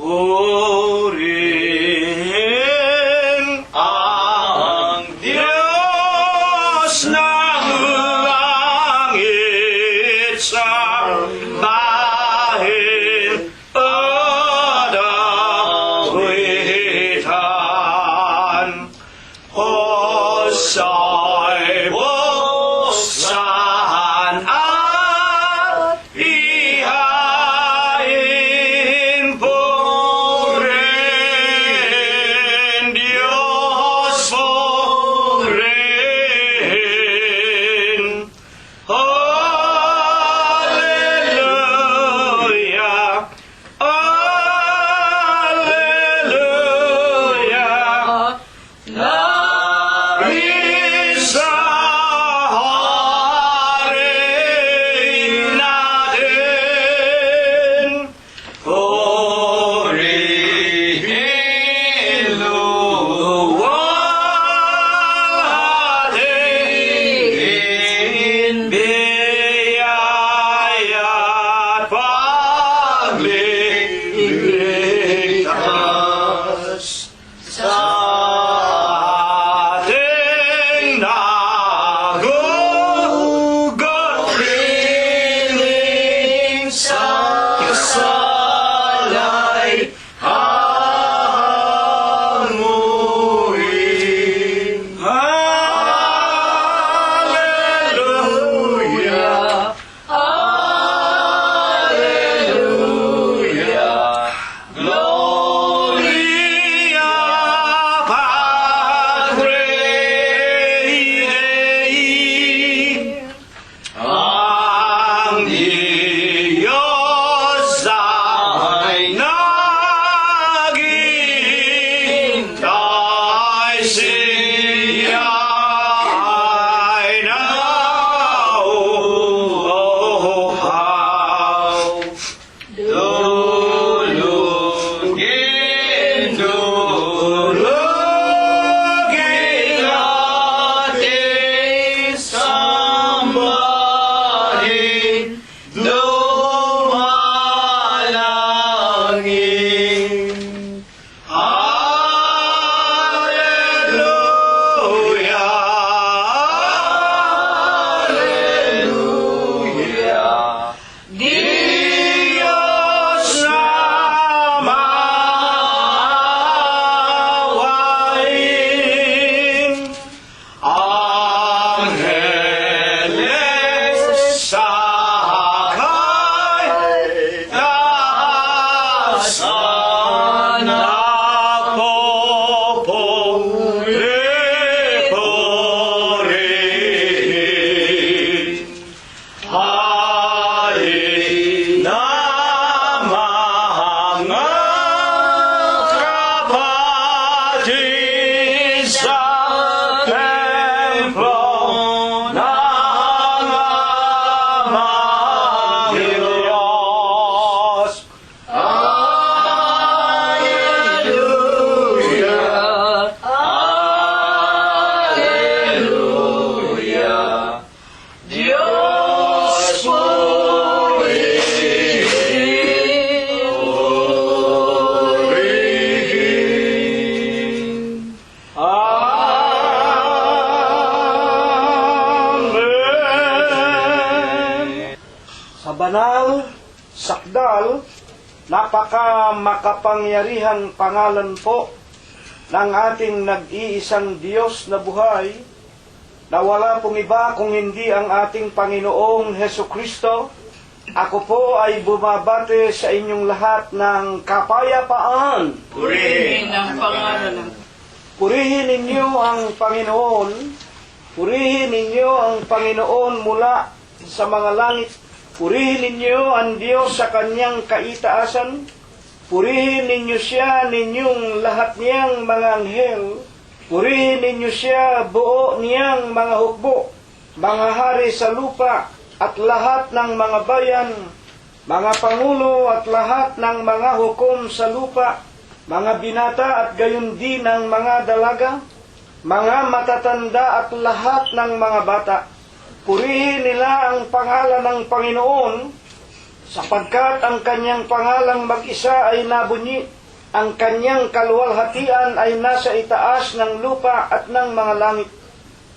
Purihin ang Diyos ng langit sa bahin at awitan. Hosay buksan at ihain purihin Diyos purihin. Hallelujah, Hallelujah. Isa hari natin, purihin luwalhatin, biyaya at pagliligtas sa ating nagugot piling sa kasalay hanguin. Hallelujah, Hallelujah. Gloria Patri Dei. Ang Diyos ay naghihintay, siya ay nauuhaw. Dulugin, dulugin natin sambahin, dumalangin. Hallelujah, Hallelujah. Diyos na maawain, Angeles sa hakay, taasan ako purihin. Hari na mga kapatid sa templo ng amang Diyos. Hallelujah, Hallelujah. Diyos purihin. Amen. Sa banal, sakdal, napaka makapangyarihang pangalan po ng ating nag-iisang Diyos na buhay, na wala pong iba kung hindi ang ating Panginoong Hesukristo. Ako po ay bumabati sa inyong lahat ng kapayapaan. Purihin ang pangalan ng Purihin ninyo ang Panginoon. Purihin ninyo ang Panginoon mula sa mga langit. Purihin ninyo ang Diyos sa kanyang kaitaasan. Purihin ninyo siya, ninyong lahat niyang mga anghel. Purihin ninyo siya, buo niyang mga hukbo, mga hari sa lupa, at lahat ng mga bayan, mga pangulo at lahat ng mga hukom sa lupa, mga binata at gayon din ng mga dalaga, mga matatanda at lahat ng mga bata. Purihin nila ang pangalan ng Panginoon sapagkat ang kanyang pangalang mag-isa ay nabunyi, ang kanyang kaluwalhatian ay nasa itaas ng lupa at ng mga langit.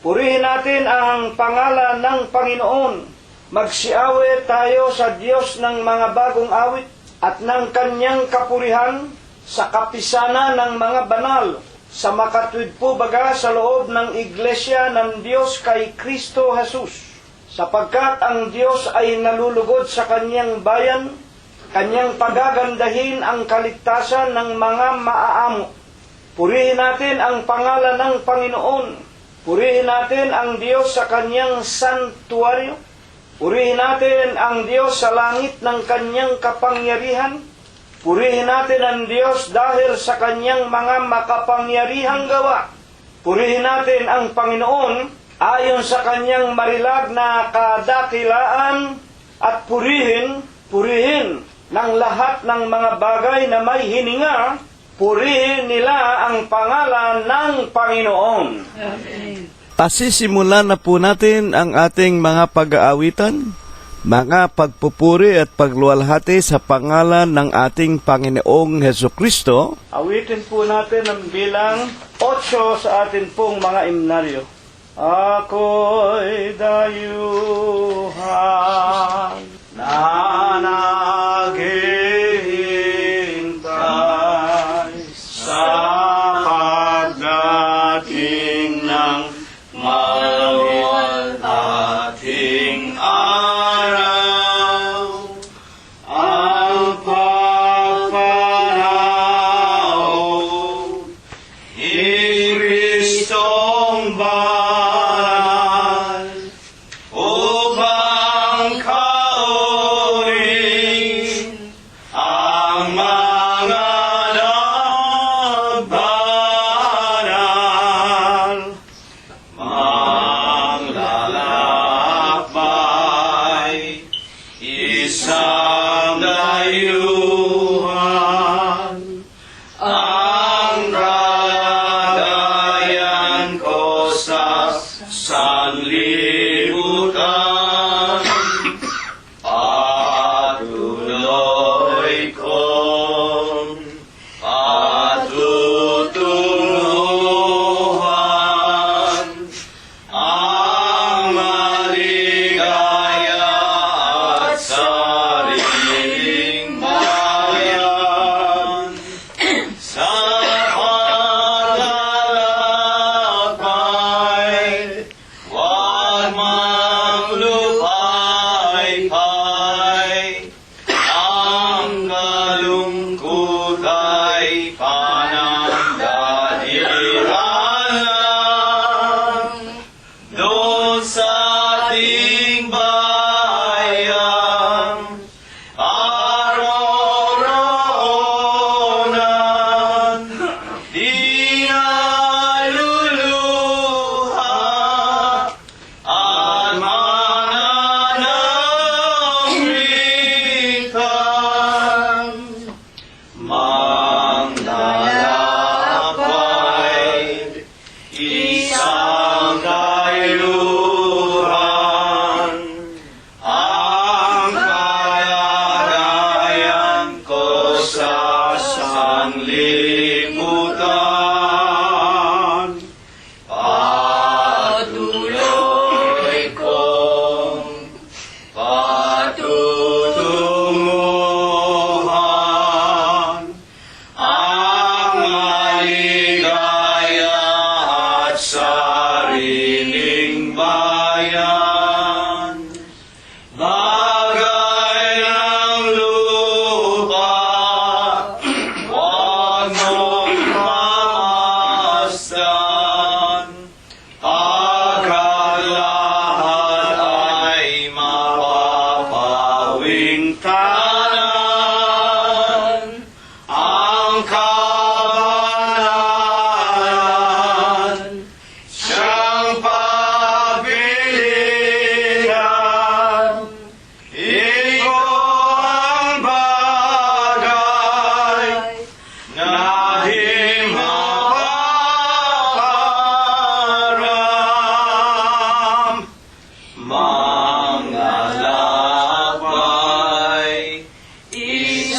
Purihin natin ang pangalan ng Panginoon. Magsiawit tayo sa Diyos ng mga bagong awit at ng kanyang kapurihan sa kapisanan ng mga banal, sa makatwid po baga sa loob ng iglesia ng Diyos kay Kristo Jesus. Sapagkat ang Diyos ay nalulugod sa kanyang bayan, kanyang pagagandahin ang kaligtasan ng mga maaamo. Purihin natin ang pangalan ng Panginoon. Purihin natin ang Diyos sa kanyang santuaryo. Purihin natin ang Diyos sa langit ng kanyang kapangyarihan. Purihin natin ang Diyos dahil sa kanyang mga makapangyarihang gawa. Purihin natin ang Panginoon ayon sa kanyang marilag na kadakilaan at purihin ng lahat ng mga bagay na may hininga, purihin nila ang pangalan ng Panginoon. Amen. Pasisimulan na po natin ang ating mga pag-aawitan, mga pagpupuri at pagluwalhati sa pangalan ng ating Panginoong Hesukristo. Awitin po natin ang bilang 8 sa atin pong mga imnaryo. Ako'y dayuhan na naghihintay sa pagdating ng maluwalhating araw. Ang pagpanaw ni Kristong banal upang kaunin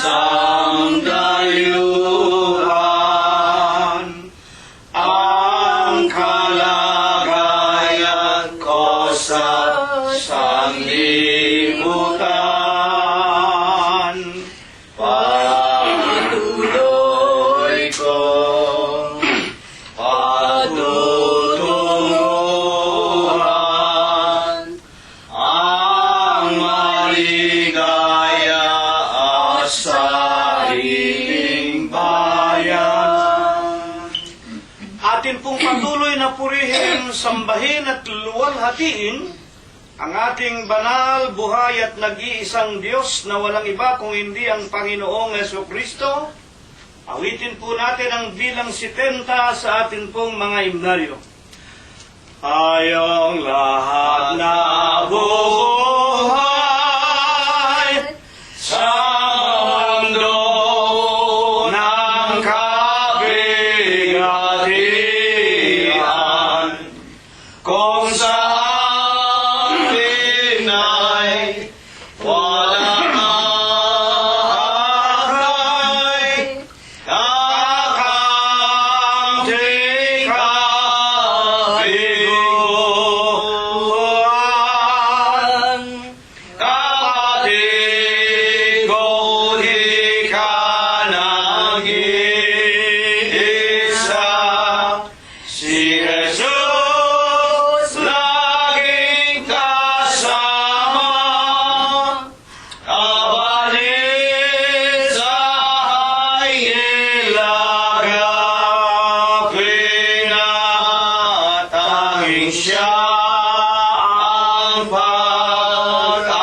sangdayuhan, ang kalagayan ko sa sanglibutan. Patuloy kong patutunguhan ang maligaya at sariling bayan. Atin pong patuloy na purihin, sambahin at luwalhatiin ang ating banal, buhay at nag-iisang Diyos na walang iba kung hindi ang Panginoong Jesucristo. Awitin po natin ang bilang 70 sa atin pong mga himnaryo. Tayong lahat na buhay sa mundo ng kabigatian, kung saan pinay walang akay, kakamting kabiguan. Kapatid ko, di ka nag-iisa, si Jesus laging kasama, kapalit sa ilaga, pinatanging siya ang pag-asa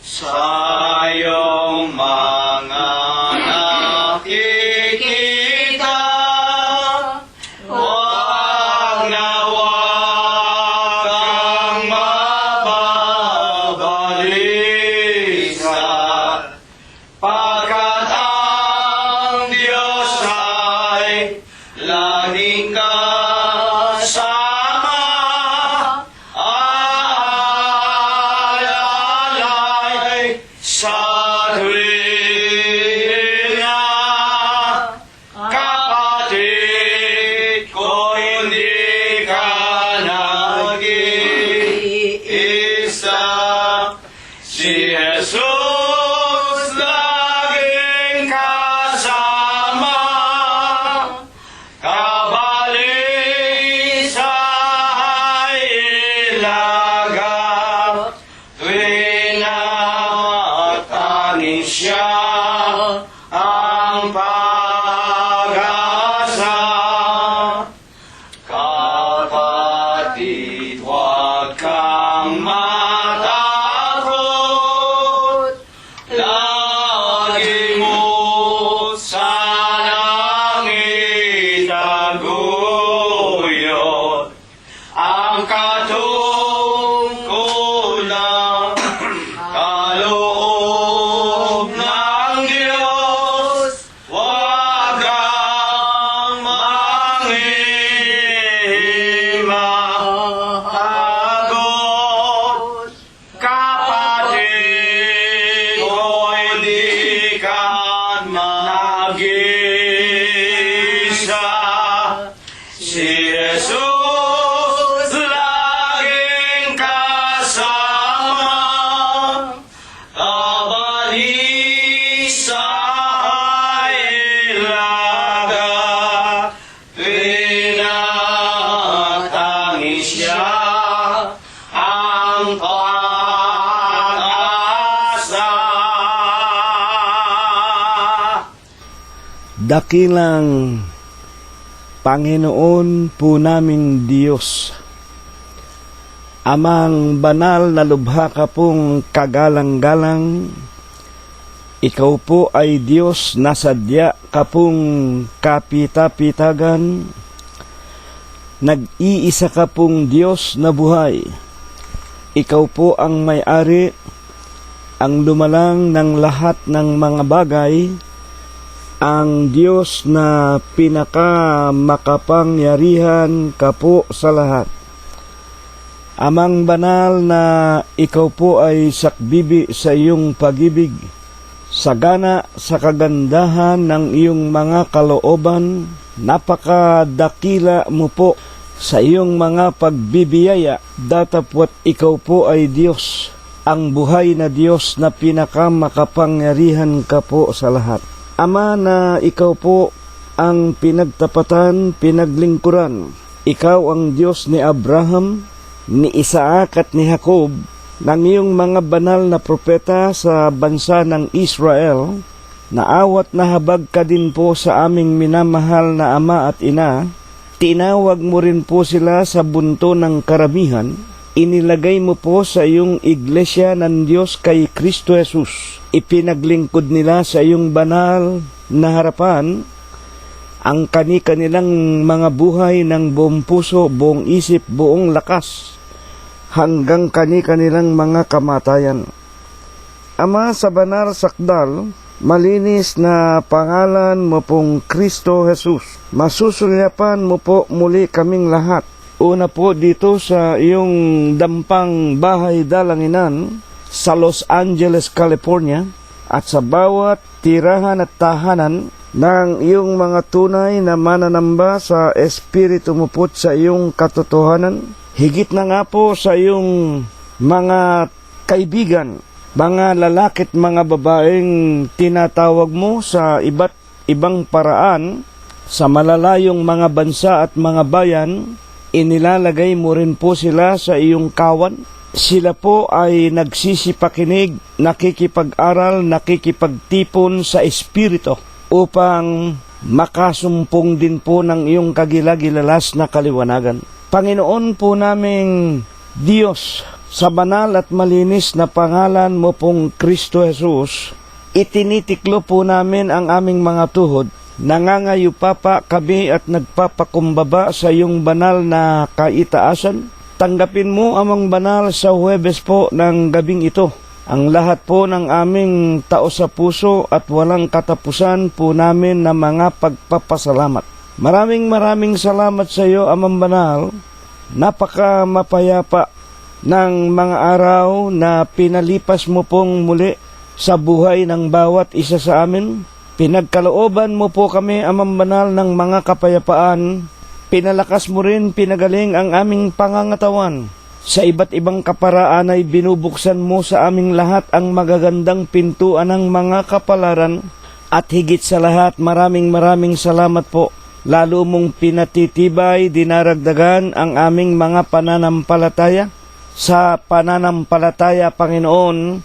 sa iyong mga nakikita. Huwag na huwag kang mababalisa, pagkat ang Diyos ay laging kasama. Alalay sa tuwing niya, kapatid ko, hindi ka nag-iisa, si Jesus laging kasama, kapalit sa ilaga, tuwing namatangin siya ang pag-asa. Kapatid, huwag kang matakot, lagi mo sanang itaguyod ang katungkulan, kaloob ng Diyos. Huwag kang manghihimahagod, kapatid ko, hindi ka nag-iisa, si Jesus laging kasama, kapalit sa ilaga, pinatangin siya ang pag-asa. Dakilang Panginoon po naming Diyos, Amang banal na lubha ka pong kagalang-galang, ikaw po ay Diyos na sadya ka pong kapita-pitagan, nag-iisa ka pong Diyos na buhay. Ikaw po ang may-ari, ang lumalang ng lahat ng mga bagay, ang Diyos na pinakamakapangyarihan ka po sa lahat. Amang banal na ikaw po ay sakbibi sa iyong pag-ibig, sagana sa kagandahan ng iyong mga kalooban, napakadakila mo po sa iyong mga pagbibiyaya, datapwat ikaw po ay Diyos, ang buhay na Diyos na pinakamakapangyarihan ka po sa lahat. Ama, na ikaw po ang pinagtapatan, pinaglingkuran. Ikaw ang Diyos ni Abraham, ni Isaac at ni Jacob, ng iyong mga banal na propeta sa bansa ng Israel. Naawat na habag ka din po sa aming minamahal na ama at ina. Tinawag mo rin po sila sa bunto ng karamihan. Inilagay mo po sa iyong iglesia ng Diyos kay Kristo Jesus. Ipinaglingkod nila sa iyong banal na harapan ang kani-kanilang mga buhay ng buong puso, buong isip, buong lakas, hanggang kani-kanilang mga kamatayan. Ama, sa banal sakdal, malinis na pangalan mo pong Kristo Jesus, masusulyapan mo po muli kaming lahat. Una po dito sa iyong dampang bahay dalanginan sa Los Angeles, California, at sa bawat tirahan at tahanan ng iyong mga tunay na mananamba sa Espiritu mo po sa iyong katotohanan. Higit na nga po sa iyong mga kaibigan, mga lalakit mga babaeng tinatawag mo sa iba't ibang paraan sa malalayong mga bansa at mga bayan, inilalagay mo rin po sila sa iyong kawan. Sila po ay nagsisipakinig, nakikipag-aral, nakikipagtipon sa Espiritu upang makasumpong din po ng iyong kagilagilalas na kaliwanagan. Panginoon po naming Diyos, sa banal at malinis na pangalan mo pong Kristo Jesus, itinitiklo po namin ang aming mga tuhod. Nangangayupapa kami at nagpapakumbaba sa iyong banal na kaitaasan. Tanggapin mo amang banal sa Huwebes po ng gabing ito. Ang lahat po ng aming tao sa puso at walang katapusan po namin na mga pagpapasalamat. Maraming salamat sa iyo, Amang Banal. Napaka mapayapa ng mga araw na pinalipas mo pong muli sa buhay ng bawat isa sa amin. Pinagkalooban mo po kami, Amang Banal, ng mga kapayapaan. Pinalakas mo rin, pinagaling ang aming pangangatawan. Sa iba't ibang kaparaan ay binubuksan mo sa aming lahat ang magagandang pintuan ng mga kapalaran. At higit sa lahat, maraming salamat po. Lalo mong pinatitibay, dinaragdagan ang aming mga pananampalataya. Sa pananampalataya, Panginoon,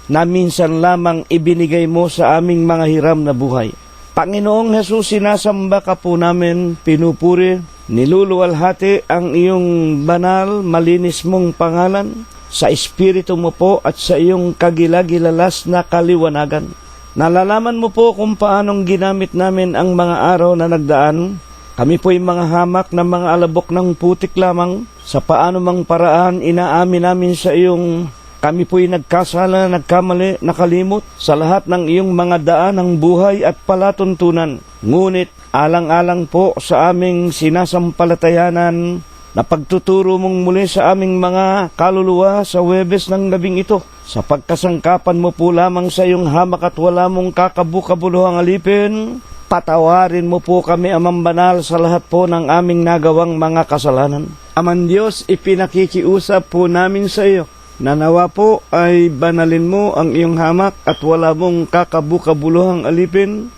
na minsan lamang ibinigay mo sa aming mga hiram na buhay. Panginoong Jesus, sinasamba ka po namin, pinupuri, niluluwalhati ang iyong banal, malinis mong pangalan sa Espiritu mo po at sa iyong kagilagilalas na kaliwanagan. Nalalaman mo po kung paanong ginamit namin ang mga araw na nagdaan. Kami po'y mga hamak na mga alabok ng putik lamang. Sa paano mang paraan, inaamin namin sa iyong kami po'y nagkasala, nagkamali, nakalimot sa lahat ng iyong mga daan ng buhay at palatuntunan. Ngunit alang-alang po sa aming sinasampalatayanan na pagtuturo mong muli sa aming mga kaluluwa sa Huwebes ng gabing ito. Sa pagkasangkapan mo po lamang sa iyong hamak at wala mong kakabukabuluhang alipin, patawarin mo po kami, Amang Banal, sa lahat po ng aming nagawang mga kasalanan. Amang Diyos, ipinakikiusap po namin sa iyo na nawa po ay banalin mo ang iyong hamak at wala mong kakabukabuluhang alipin.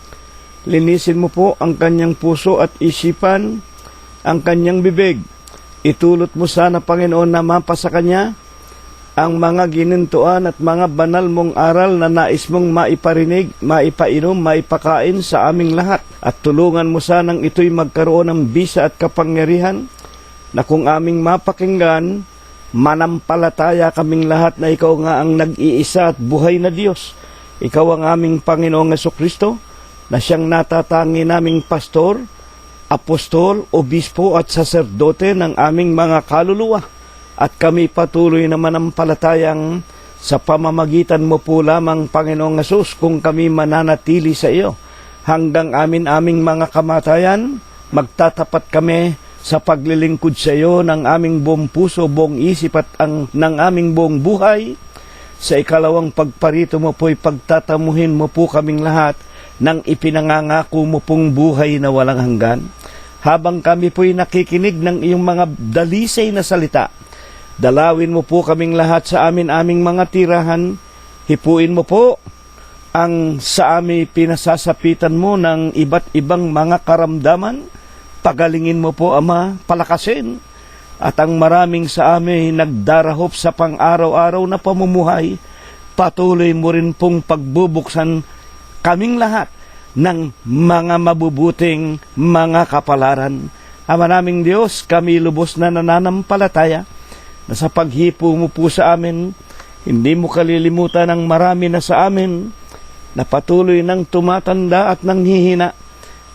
Linisin mo po ang kanyang puso at isipan, ang kanyang bibig. Itulot mo sana, Panginoon, na mapa sa kanya ang mga ginintuan at mga banal mong aral na nais mong maiparinig, maipainom, maipakain sa aming lahat. At tulungan mo sanang ito'y magkaroon ng bisa at kapangyarihan na kung aming mapakinggan, manampalataya kaming lahat na ikaw nga ang nag-iisa at buhay na Diyos. Ikaw ang aming Panginoong Jesucristo, na siyang natatangi naming pastor, apostol, obispo at saserdote ng aming mga kaluluwa. At kami patuloy na manampalatayang sa pamamagitan mo po lamang, Panginoong Hesus, kung kami mananatili sa iyo hanggang aming mga kamatayan, magtatapat kami sa paglilingkod sa iyo ng aming buong puso, buong isip at ng aming buong buhay. Sa ikalawang pagparito mo po'y pagtatamuhin mo po kaming lahat ng ipinangangako mo pong buhay na walang hanggan. Habang kami po'y nakikinig ng iyong mga dalisay na salita, dalawin mo po kaming lahat sa aming mga tirahan. Hipuin mo po ang sa amin pinasasapitan mo ng iba't ibang mga karamdaman. Pagalingin mo po, Ama, palakasin. At ang maraming sa amin nagdarahop sa pang-araw-araw na pamumuhay, patuloy mo rin pong pagbubuksan kaming lahat ng mga mabubuting mga kapalaran. Ama naming Diyos, kami lubos na nananampalataya na sa paghipo mo po sa amin, hindi mo kalilimutan ang marami na sa amin na patuloy nang tumatanda at nanghihina,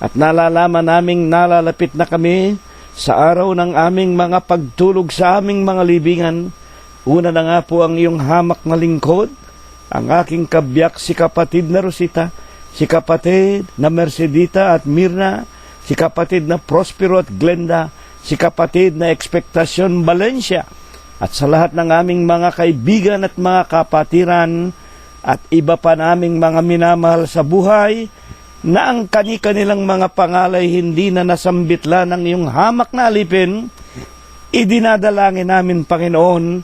at nalalaman naming nalalapit na kami sa araw ng aming mga pagtulog sa aming mga libingan. Una na nga po ang iyong hamak na lingkod, ang aking kabiyak si kapatid na Rosita, si kapatid na Mercedita at Mirna, si kapatid na Prospero at Glenda, si kapatid na Expectacion Valencia, at sa lahat ng aming mga kaibigan at mga kapatiran at iba pa naming mga minamahal sa buhay, na ang kani-kanilang mga pangalay hindi na nasambitla ng iyong hamak na alipin, idinadalangin namin, Panginoon,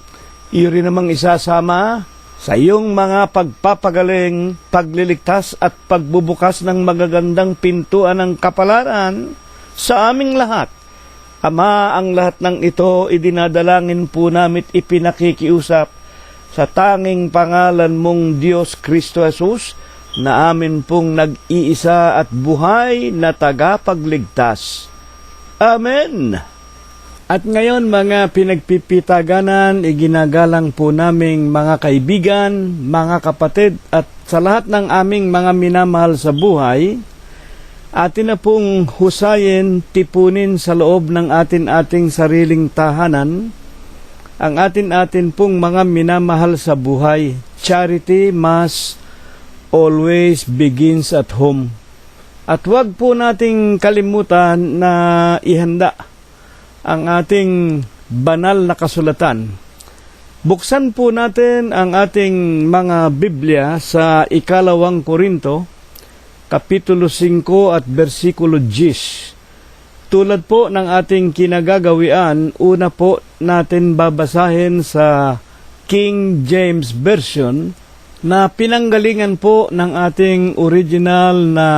iyo rin namang isasama sa iyong mga pagpapagaling, pagliligtas at pagbubukas ng magagandang pintuan ng kapalaran sa aming lahat. Ama, ang lahat ng ito idinadalangin po namin, ipinakikiusap sa tanging pangalan mong Diyos Kristo Jesus, na amin pong nag-iisa at buhay na tagapagligtas. Amen. At ngayon, mga pinagpipitaganan, iginagalang po naming mga kaibigan, mga kapatid, at sa lahat ng aming mga minamahal sa buhay, atin na pong husayin, tipunin sa loob ng ating sariling tahanan ang atin pong mga minamahal sa buhay. Charity must always begins at home. At huwag po nating kalimutan na ihanda ang ating banal na kasulatan. Buksan po natin ang ating mga Biblia sa ikalawang Korinto, Kapitulo 5 at versikulo 10. Tulad po ng ating kinagagawian, una po natin babasahin sa King James Version, na pinanggalingan po ng ating original na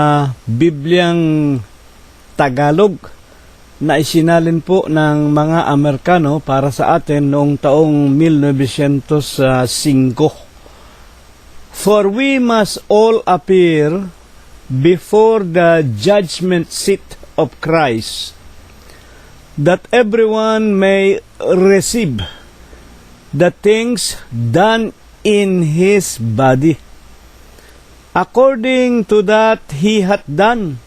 Bibliang Tagalog na isinalin po ng mga Amerikano para sa atin noong taong 1905. For we must all appear before the judgment seat of Christ, that everyone may receive the things done in his body, according to that he hath done,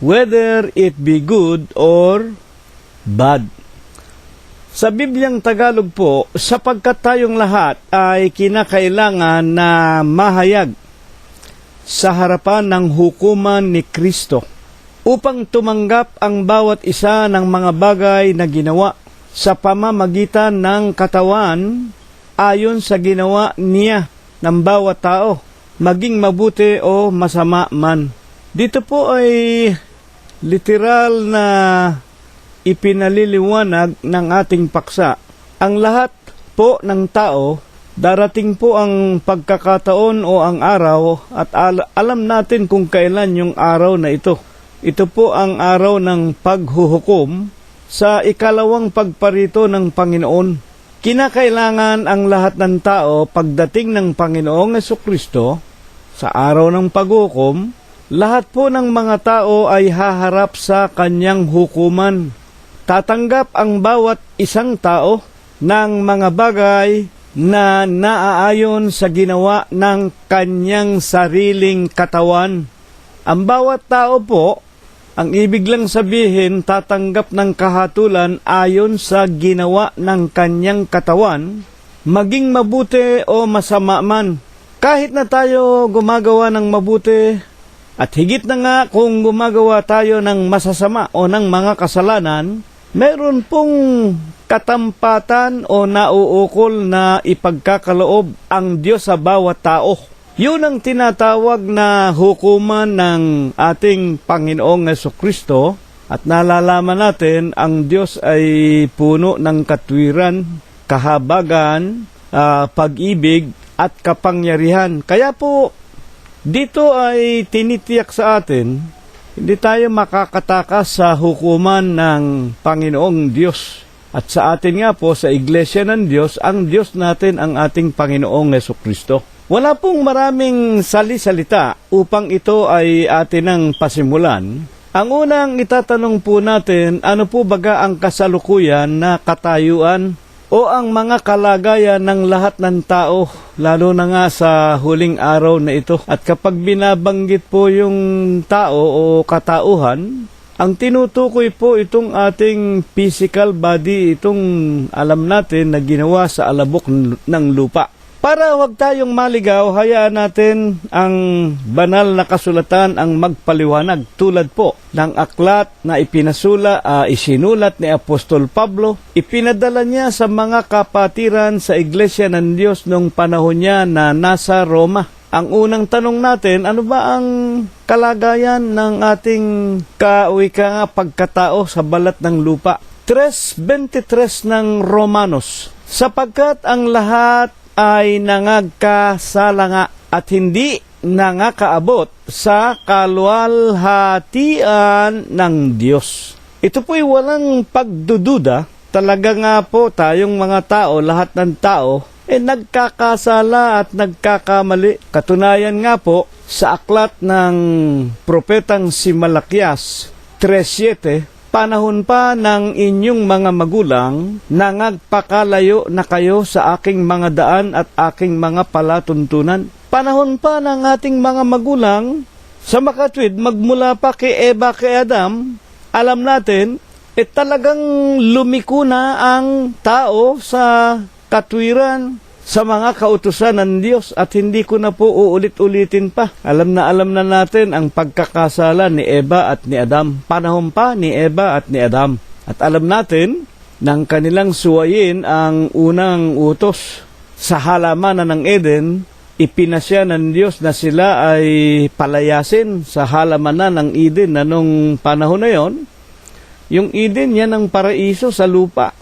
whether it be good or bad. Sa Bibliang Tagalog po, sapagkat tayong lahat ay kinakailangan na mahayag sa harapan ng hukuman ni Kristo, upang tumanggap ang bawat isa ng mga bagay na ginawa sa pamamagitan ng katawan, ayon sa ginawa niya ng bawat tao, maging mabuti o masama man. Dito po ay literal na ipinaliliwanag ng ating paksa. Ang lahat po ng tao, darating po ang pagkakataon o ang araw, at alam natin kung kailan yung araw na ito. Ito po ang araw ng paghuhukom sa ikalawang pagparito ng Panginoon. Kinakailangan ang lahat ng tao pagdating ng Panginoong Jesucristo sa araw ng paghukom, lahat po ng mga tao ay haharap sa kanyang hukuman. Tatanggap ang bawat isang tao ng mga bagay na naaayon sa ginawa ng kanyang sariling katawan. Ang bawat tao po, ang ibig lang sabihin, tatanggap ng kahatulan ayon sa ginawa ng kanyang katawan, maging mabuti o masama man. Kahit na tayo gumagawa ng mabuti, at higit na nga kung gumagawa tayo ng masasama o ng mga kasalanan, meron pong katampatan o nauukol na ipagkakaloob ang Diyos sa bawat tao. Yun ang tinatawag na hukuman ng ating Panginoong Jesucristo, at nalalaman natin ang Diyos ay puno ng katwiran, kahabagan, pag-ibig at kapangyarihan. Kaya po, dito ay tinitiyak sa atin, hindi tayo makakatakas sa hukuman ng Panginoong Diyos. At sa atin nga po, sa Iglesia ng Diyos, ang Diyos natin ang ating Panginoong Jesucristo. Wala pong maraming sali-salita upang ito ay atin ang pasimulan. Ang unang itatanong po natin, ano po baga ang kasalukuyan na katayuan o ang mga kalagayan ng lahat ng tao, lalo na nga sa huling araw na ito. At kapag binabanggit po yung tao o katauhan, ang tinutukoy po itong ating physical body, itong alam natin na ginawa sa alabok ng lupa. Para wag tayong maligaw, hayaan natin ang banal na kasulatan ang magpaliwanag, tulad po ng aklat na isinulat ni Apostol Pablo. Ipinadala niya sa mga kapatiran sa Iglesia ng Diyos noong panahon niya na nasa Roma. Ang unang tanong natin, ano ba ang kalagayan ng ating pagkatao sa balat ng lupa? 3:23 ng Romanos, sapagkat ang lahat ay nangagkasala at hindi nangakaabot sa kaluwalhatian ng Diyos. Ito po'y walang pagdududa. Talaga nga po tayong mga tao, lahat ng tao, nagkakasala at nagkakamali. Katunayan nga po, sa aklat ng propetang si Malakias 3:7, panahon pa ng inyong mga magulang, nangagpakalayo na kayo sa aking mga daan at aking mga palatuntunan. Panahon pa ng ating mga magulang, sa makatwid, magmula pa kay Eva, kay Adam, alam natin, talagang lumiko na ang tao sa katwiran, sa mga kautusan ng Diyos, at hindi ko na po uulit-ulitin pa. Alam na natin ang pagkakasala ni Eva at ni Adam. Panahon pa ni Eva at ni Adam. At alam natin nang kanilang suwayin ang unang utos sa halamanan ng Eden, ipinasya ng Diyos na sila ay palayasin sa halamanan ng Eden na nung panahon na yon. Yung Eden, yan ang paraiso sa lupa,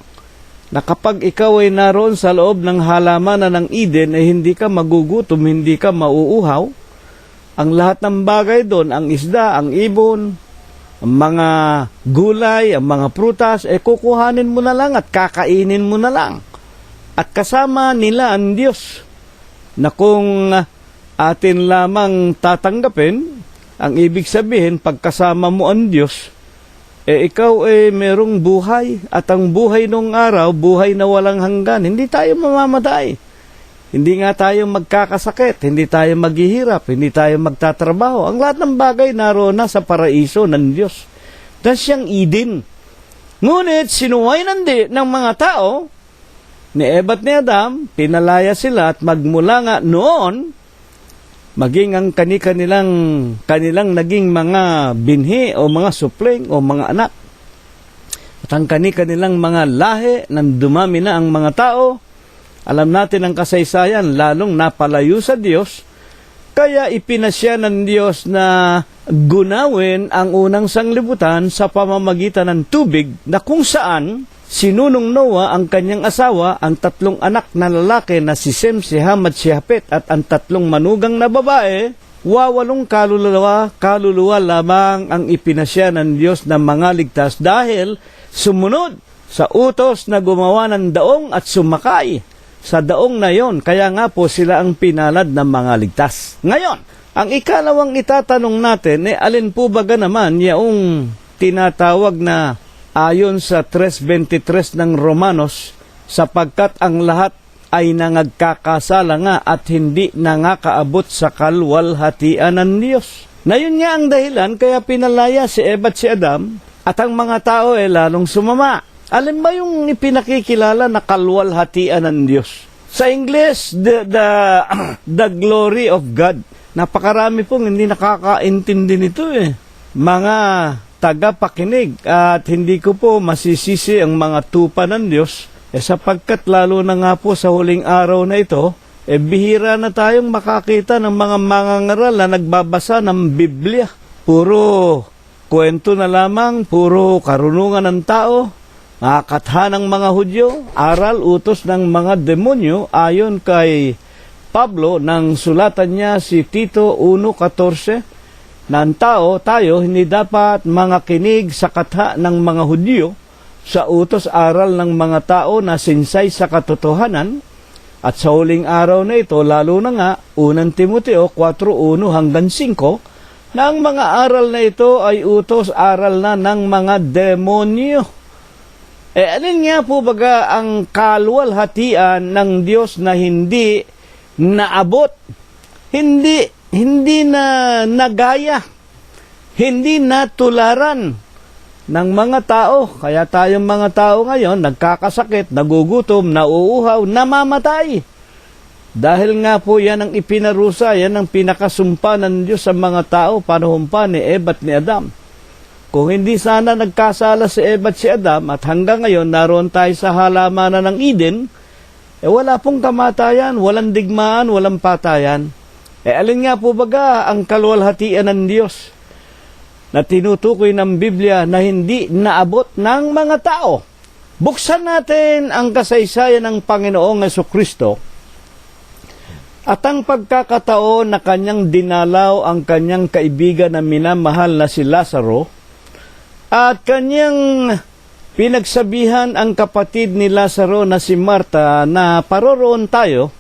na kapag ikaw ay naroon sa loob ng halamanan ng Eden, ay hindi ka magugutom, hindi ka mauuhaw. Ang lahat ng bagay doon, ang isda, ang ibon, ang mga gulay, ang mga prutas, kukuhanin mo na lang at kakainin mo na lang. At kasama nila ang Diyos, na kung atin lamang tatanggapin, ang ibig sabihin, pagkasama mo ang Diyos, ikaw merong buhay, at ang buhay nung araw, buhay na walang hanggan. Hindi tayo mamamatay. Hindi nga tayo magkakasakit, hindi tayo maghihirap, hindi tayo magtatrabaho. Ang lahat ng bagay naroon na sa paraiso ng Diyos. Dahil siyang Eden. Ngunit sinuway ng mga tao, ni Eva at ni Adam, pinalaya sila, at magmula nga noon, maging ang kanilang naging mga binhi o mga supling o mga anak. At ang kanilang mga lahi, nang dumami na ang mga tao, alam natin ang kasaysayan, lalong napalayo sa Diyos, kaya ipinasya ng Diyos na gunawin ang unang sanglibutan sa pamamagitan ng tubig, na kung saan sinunong Noah ang kanyang asawa, ang 3 anak na lalaki na si Sem, si Ham at si Hapet, at ang 3 manugang na babae, 8 kaluluwa lamang ang ipinasya ng Diyos na mga ligtas dahil sumunod sa utos na gumawa ng daong at sumakay sa daong na yon. Kaya nga po sila ang pinalad ng mga ligtas. Ngayon, ang ikalawang itatanong natin, alin po baga naman yung tinatawag na ayon sa 3:23 ng Romanos, sapagkat ang lahat ay nangagkakasala nga at hindi nangakaabot sa kaluwalhatian ng Diyos. Na yun nga ang dahilan kaya pinalaya si Eva at si Adam, at ang mga tao lalong sumama. Alin ba yung ipinakikilala na kaluwalhatian ng Diyos? Sa English, the glory of God. Napakarami pong hindi nakakaintindi nito Mga tagapakinig at hindi ko po masisisi ang mga tupa ng Diyos sapagkat lalo na nga po sa huling araw na ito, bihira na tayong makakita ng mga mangangaral na nagbabasa ng Biblia. Puro kwento na lamang, puro karunungan ng tao, makakatha ng mga Hudyo, aral, utos ng mga demonyo ayon kay Pablo nang sulatan niya si Tito 1:14 na ang tayo hindi dapat mangakinig sa katha ng mga Hudyo sa utos aral ng mga tao na sinsay sa katotohanan. At sa huling araw na ito, lalo na nga, 1 Timoteo 4:1 hanggang 5, na ang mga aral na ito ay utos aral na ng mga demonyo. Alin nga po baga ang kaluwalhatian ng Diyos na hindi naabot, hindi na nagaya, hindi natularan ng mga tao? Kaya tayong mga tao ngayon, nagkakasakit, nagugutom, nauuhaw, namamatay. Dahil nga po yan ang ipinarusa, yan ang pinakasumpa ng Diyos sa mga tao, panahon pa ni Eva at ni Adam. Kung hindi sana nagkasala si Eva at si Adam, at hanggang ngayon naroon tayo sa halamanan ng Eden, wala pong kamatayan, walang digmaan, walang patayan. Alin nga po baga ang kaluwalhatian ng Diyos na tinutukoy ng Biblia na hindi naabot ng mga tao? Buksan natin ang kasaysayan ng Panginoong Jesucristo at ang pagkakataon na kanyang dinalaw ang kanyang kaibigan na minamahal na si Lazaro at kanyang pinagsabihan ang kapatid ni Lazaro na si Marta na paroroon tayo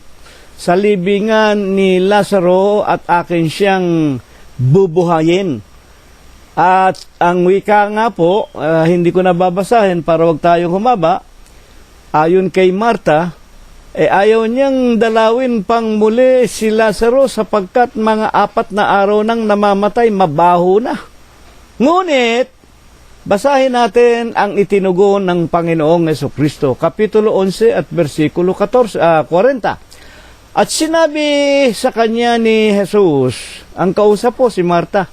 sa libingan ni Lazaro at akin siyang bubuhayin. At ang wika nga po, hindi ko nababasahin para wag tayong humaba, ayon kay Marta, ayaw niyang dalawin pang muli si Lazaro sapagkat mga 4 na araw nang namamatay, mabaho na. Ngunit, basahin natin ang itinugon ng Panginoong Jesucristo, Kapitulo 11 at versikulo 40. At sinabi sa kanya ni Jesus, ang kausap po si Marta,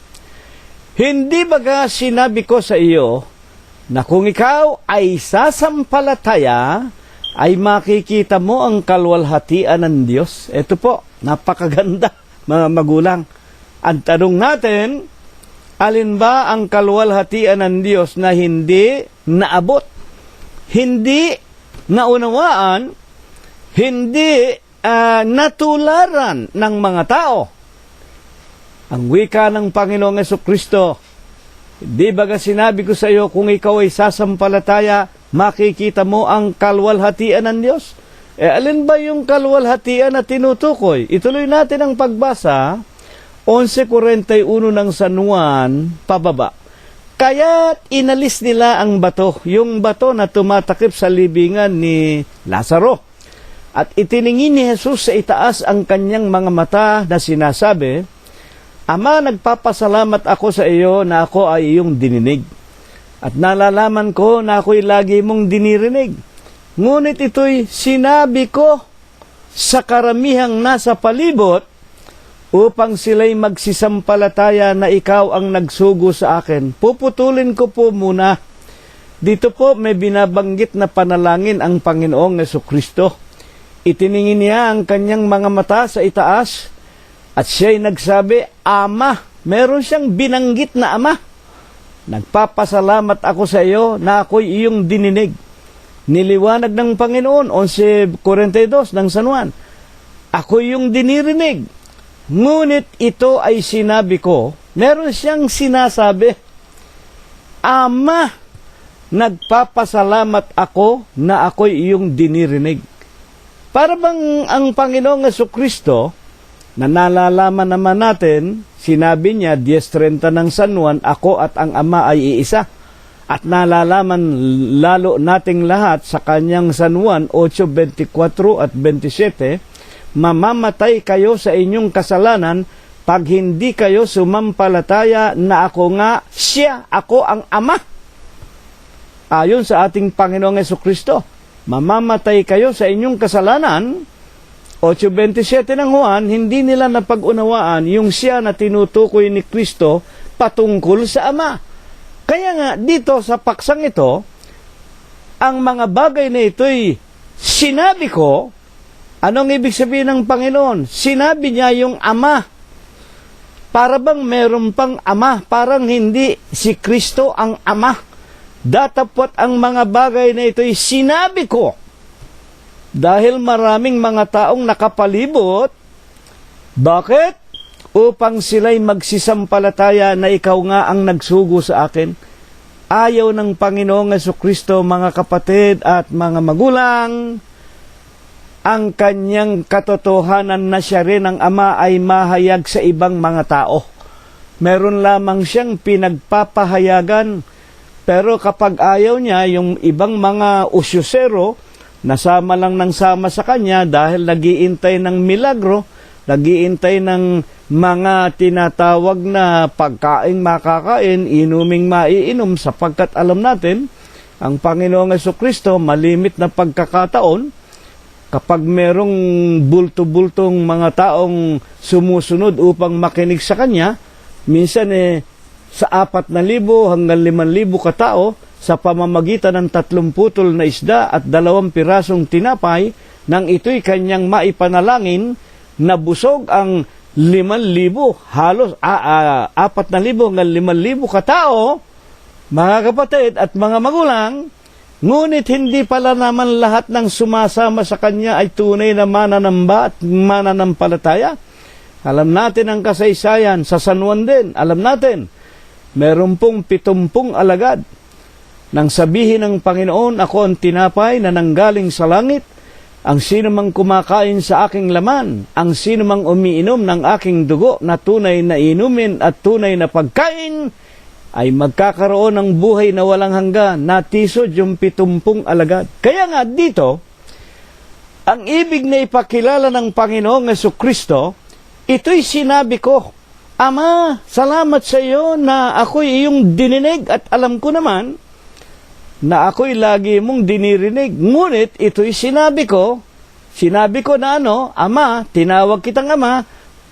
hindi baga sinabi ko sa iyo na kung ikaw ay sasampalataya, ay makikita mo ang kaluwalhatian ng Diyos? Ito po, napakaganda mga magulang. Ang tanong natin, alin ba ang kaluwalhatian ng Diyos na hindi naabot, hindi naunawaan, hindi natularan ng mga tao? Ang wika ng Panginoong Jesucristo, di ba sinabi ko sa iyo, kung ikaw ay sasampalataya, makikita mo ang kaluwalhatian ng Diyos? Alin ba yung kaluwalhatian na tinutukoy? Ituloy natin ang pagbasa, 11:41 ng San Juan, pababa. Kaya't inalis nila ang bato, yung bato na tumatakip sa libingan ni Lazaro. At itiningin ni Jesus sa itaas ang kanyang mga mata na sinasabi, Ama, nagpapasalamat ako sa iyo na ako ay iyong dininig. At nalalaman ko na ako'y lagi mong dinirinig. Ngunit ito'y sinabi ko sa karamihang nasa palibot upang sila'y magsisampalataya na ikaw ang nagsugo sa akin. Puputulin ko po muna. Dito po may binabanggit na panalangin ang Panginoong Jesucristo. Itiningin niya ang kanyang mga mata sa itaas at siya'y nagsabi, Ama. Meron siyang binanggit na Ama. Nagpapasalamat ako sa iyo na ako'y iyong dininig. Niliwanag ng Panginoon, 11:42 ng San Juan, ako'y iyong dinirinig. Ngunit ito ay sinabi ko, meron siyang sinasabi, Ama, nagpapasalamat ako na ako'y iyong dinirinig. Para bang ang Panginoong Jesucristo, na nalalaman naman natin, sinabi niya, 10:30 ng San Juan, ako at ang Ama ay iisa. At nalalaman lalo nating lahat sa kanyang San Juan 8:24 at 27, mamamatay kayo sa inyong kasalanan pag hindi kayo sumampalataya na ako nga siya, ako ang Ama. Ayon sa ating Panginoong Jesucristo, mamamatay kayo sa inyong kasalanan. 8:27 ng Juan, hindi nila napag-unawaan yung siya na tinutukoy ni Kristo patungkol sa Ama. Kaya nga, dito sa paksang ito, ang mga bagay na ito'y sinabi ko. Anong ibig sabihin ng Panginoon? Sinabi niya yung Ama. Para bang meron pang Ama? Parang hindi si Kristo ang Ama. Datapwat ang mga bagay na ito'y sinabi ko. Dahil maraming mga taong nakapalibot. Bakit? Upang sila'y magsisampalataya na ikaw nga ang nagsugo sa akin. Ayaw ng Panginoong Jesucristo, mga kapatid at mga magulang, ang kanyang katotohanan na siya rin ang Ama ay mahayag sa ibang mga tao. Meron lamang siyang pinagpapahayagan, pero kapag ayaw niya, yung ibang mga usyosero, nasama lang ng sama sa kanya dahil nagiintay ng milagro, nagiintay ng mga tinatawag na pagkaing makakain, inuming maiinom, sapagkat alam natin, ang Panginoong Jesucristo, malimit na pagkakataon, kapag merong bulto-bultong mga taong sumusunod upang makinig sa Kanya, minsan sa 4,000 hanggang 5,000 katao, sa pamamagitan ng 3 putol na isda at 2 pirasong tinapay, nang ito'y Kanyang maipanalangin, nabusog ang 5,000, halos 4,000 hanggang 5,000 katao, mga kapatid at mga magulang. Ngunit hindi pala naman lahat ng sumasama sa Kanya ay tunay na mananamba at mananampalataya. Alam natin ang kasaysayan sa San Juan din. Alam natin, meron pong 70 alagad. Nang sabihin ng Panginoon, ako ang tinapay na nanggaling sa langit. Ang sino mang kumakain sa aking laman, ang sino mang umiinom ng aking dugo na tunay na inumin at tunay na pagkain, ay magkakaroon ng buhay na walang hanggan. Natisod yung 70 alagad. Kaya nga dito, ang ibig na ipakilala ng Panginoong Jesucristo, ito'y sinabi ko, Ama, salamat sa iyo na ako'y iyong dininig at alam ko naman na ako'y lagi mong dinirinig. Ngunit ito'y sinabi ko na Ama, tinawag kitang Ama,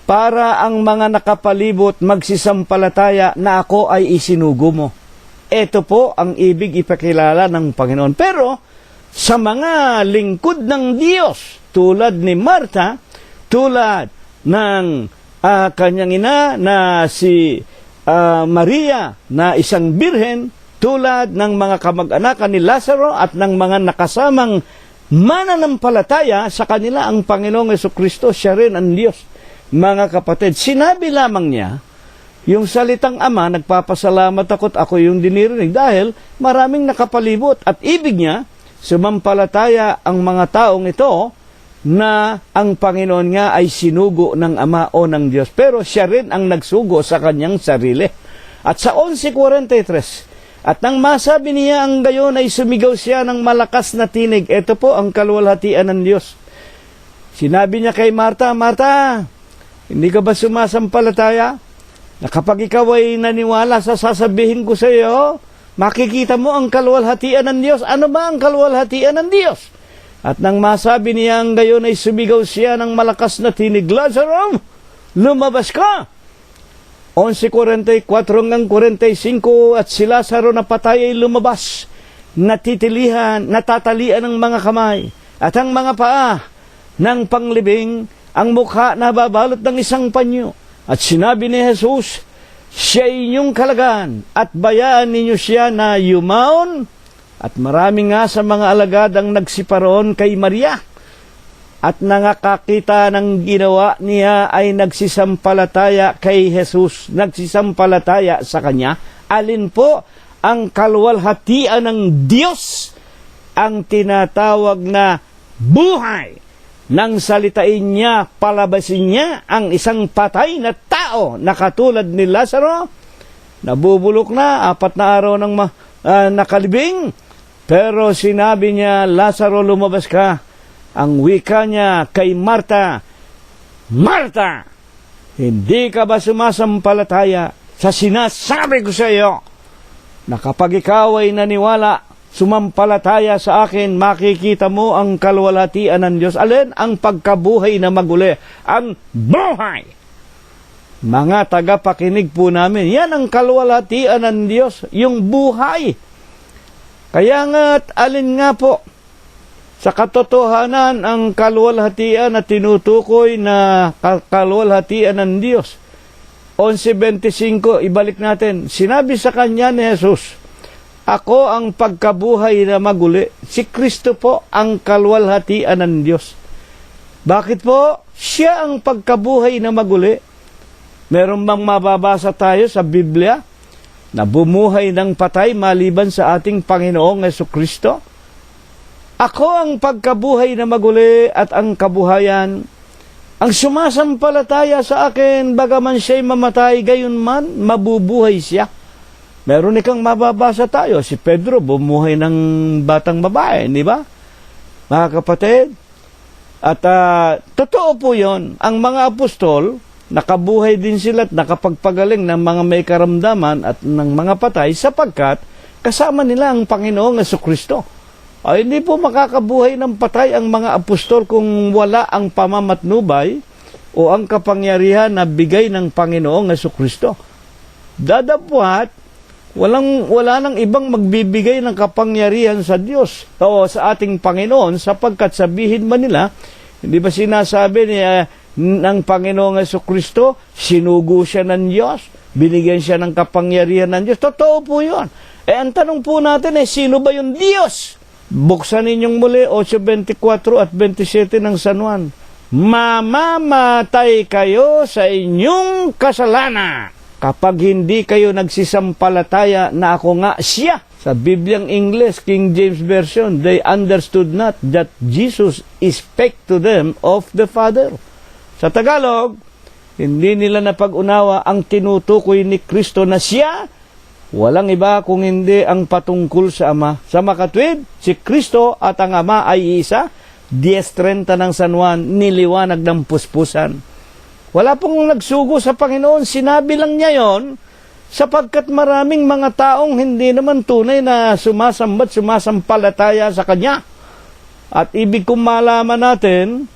para ang mga nakapalibot magsisampalataya na ako ay isinugo mo. Ito po ang ibig ipakilala ng Panginoon. Pero sa mga lingkod ng Diyos, tulad ni Marta, tulad ng kanyang ina na si Maria na isang birhen, tulad ng mga kamag-anakan ni Lazaro at ng mga nakasamang mananampalataya sa kanila, ang Panginoong Jesucristo, siya rin ang Diyos. Mga kapatid, sinabi lamang niya, yung salitang Ama, nagpapasalamat ako yung dinirinig dahil maraming nakapalibot. At ibig niya, sumampalataya ang mga taong ito na ang Panginoon nga ay sinugo ng Ama o ng Diyos. Pero siya rin ang nagsugo sa kanyang sarili. At sa 11:43, at nang masabi niya ang gayon ay sumigaw siya ng malakas na tinig. Ito po ang kaluwalhatian ng Diyos. Sinabi niya kay Marta, Marta, hindi ka ba sumasampalataya? Na kapag ikaw ay naniwala sa sasabihin ko sa iyo, makikita mo ang kaluwalhatian ng Diyos. Ano ba ang kaluwalhatian ng Diyos? At nang masabi niya ang gayon ay sumigaw siya ng malakas na tinig, Lazaro, lumabas ka! 11:44 hanggang 45, at si Lazaro na patay ay lumabas, natatalian ng mga kamay, at ang mga paa ng panglibing, ang mukha na babalot ng isang panyo. At sinabi ni Jesus, siya inyong kalagan, at bayaan ninyo siya na yumaon. At marami nga sa mga alagad ang nagsiparoon kay Maria. At nangakakita ng ginawa niya ay nagsisampalataya kay Jesus, nagsisampalataya sa Kanya. Alin po ang kaluwalhatian ng Diyos? Ang tinatawag na buhay. Nang salitain niya, palabasin niya ang isang patay na tao na katulad ni Lazaro, nabubulok na, 4 na araw ng nakalibing. Pero sinabi niya, Lazaro, lumabas ka. Ang wika niya kay Marta, Marta, hindi ka ba sumasampalataya sa sinasabi ko sa iyo na kapag ikaw ay naniwala, sumampalataya sa akin, makikita mo ang kaluwalhatian ng Diyos. Alin? Ang pagkabuhay na maguli, ang buhay Mga tagapakinig po namin, yan ang kaluwalhatian ng Diyos, yung buhay. Kaya nga, alin nga po, sa katotohanan ang kaluwalhatian na tinutukoy na kaluwalhatian ng Diyos. 11:25, ibalik natin. Sinabi sa kanya ni Jesus, ako ang pagkabuhay na maguli. Si Kristo po ang kaluwalhatian ng Diyos. Bakit po? Siya ang pagkabuhay na maguli. Meron bang mababasa tayo sa Biblia na bumuhay ng patay maliban sa ating Panginoong Jesucristo? Ako ang pagkabuhay na maguli at ang kabuhayan. Ang sumasampalataya sa akin, bagaman siya'y mamatay, gayon man, mabubuhay siya. Meron ikang mababasa tayo, si Pedro, bumuhay ng batang babae, di ba? Mga kapatid, at totoo po yon. Ang mga apostol, nakabuhay din sila at nakapagpagaling ng mga may karamdaman at ng mga patay sapagkat kasama nila ang Panginoong Jesucristo. Ay hindi po makakabuhay ng patay ang mga apostol kung wala ang pamamatnubay o ang kapangyarihan na bigay ng Panginoong Jesucristo. Dadapwat, wala nang ibang magbibigay ng kapangyarihan sa Diyos o sa ating Panginoon sapagkat sabihin man nila, hindi ba sinasabi niya ng Panginoong Jesucristo, sinugo siya ng Diyos, binigyan siya ng kapangyarihan ng Diyos. Totoo po yun. Ang tanong po natin sino ba yung Diyos? Buksan ninyong muli 8:24 at 27 ng San Juan. Mamamatay kayo sa inyong kasalanan kapag hindi kayo nagsisampalataya na ako nga siya. Sa Bibliang English, King James Version, they understood not that Jesus spake to them of the Father. Sa Tagalog, hindi nila napag-unawa ang tinutukoy ni Kristo na siya, walang iba kung hindi ang patungkol sa Ama. Sa makatwid, si Kristo at ang Ama ay isa, 10:30 ng San Juan, niliwanag ng puspusan. Wala pong nagsugo sa Panginoon, sinabi lang niya yon, sapagkat maraming mga taong hindi naman tunay na sumasampalataya sa Kanya. At ibig kong malaman natin,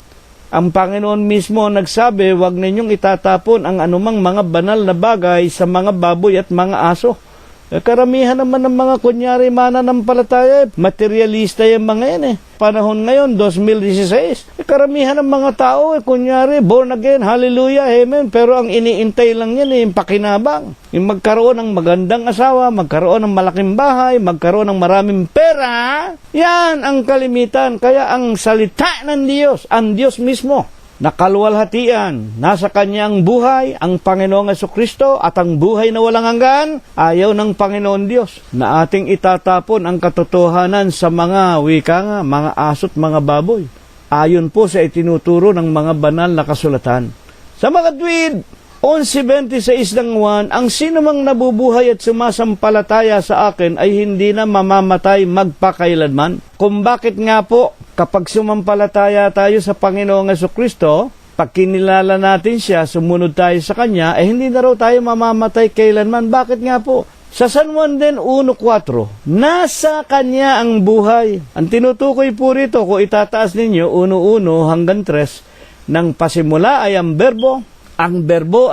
ang Panginoon mismo nagsabi, huwag ninyong itatapon ang anumang mga banal na bagay sa mga baboy at mga aso. Karamihan naman ng mga kunyari mananampalataya, materialista yung mga yan Panahon ngayon, 2016, karamihan ng mga tao, kunyari, born again, hallelujah, amen, pero ang iniintay lang yan yung pakinabang. Yung magkaroon ng magandang asawa, magkaroon ng malaking bahay, magkaroon ng maraming pera, yan ang kalimitan. Kaya ang salita ng Diyos, ang Diyos mismo, nakaluwalhatian, nasa kanyang buhay, ang Panginoong Jesucristo at ang buhay na walang hanggan, ayaw ng Panginoon Diyos na ating itatapon ang katotohanan sa mga wika nga, mga aso't mga baboy. Ayon po sa itinuturo ng mga banal na kasulatan. Sa mga tweed, 11:26 ng Juan, ang sinumang nabubuhay at sumasampalataya sa akin ay hindi na mamamatay magpakailanman. Kung bakit nga po, kapag sumampalataya tayo sa Panginoong Jesucristo, pag kinilala natin siya, sumunod tayo sa Kanya, hindi na raw tayo mamamatay kailanman. Bakit nga po? Sa San Juan din 1:4, nasa Kanya ang buhay. Ang tinutukoy po rito, kung itataas ninyo, 1:1 hanggang 3, ng pasimula ay ang Berbo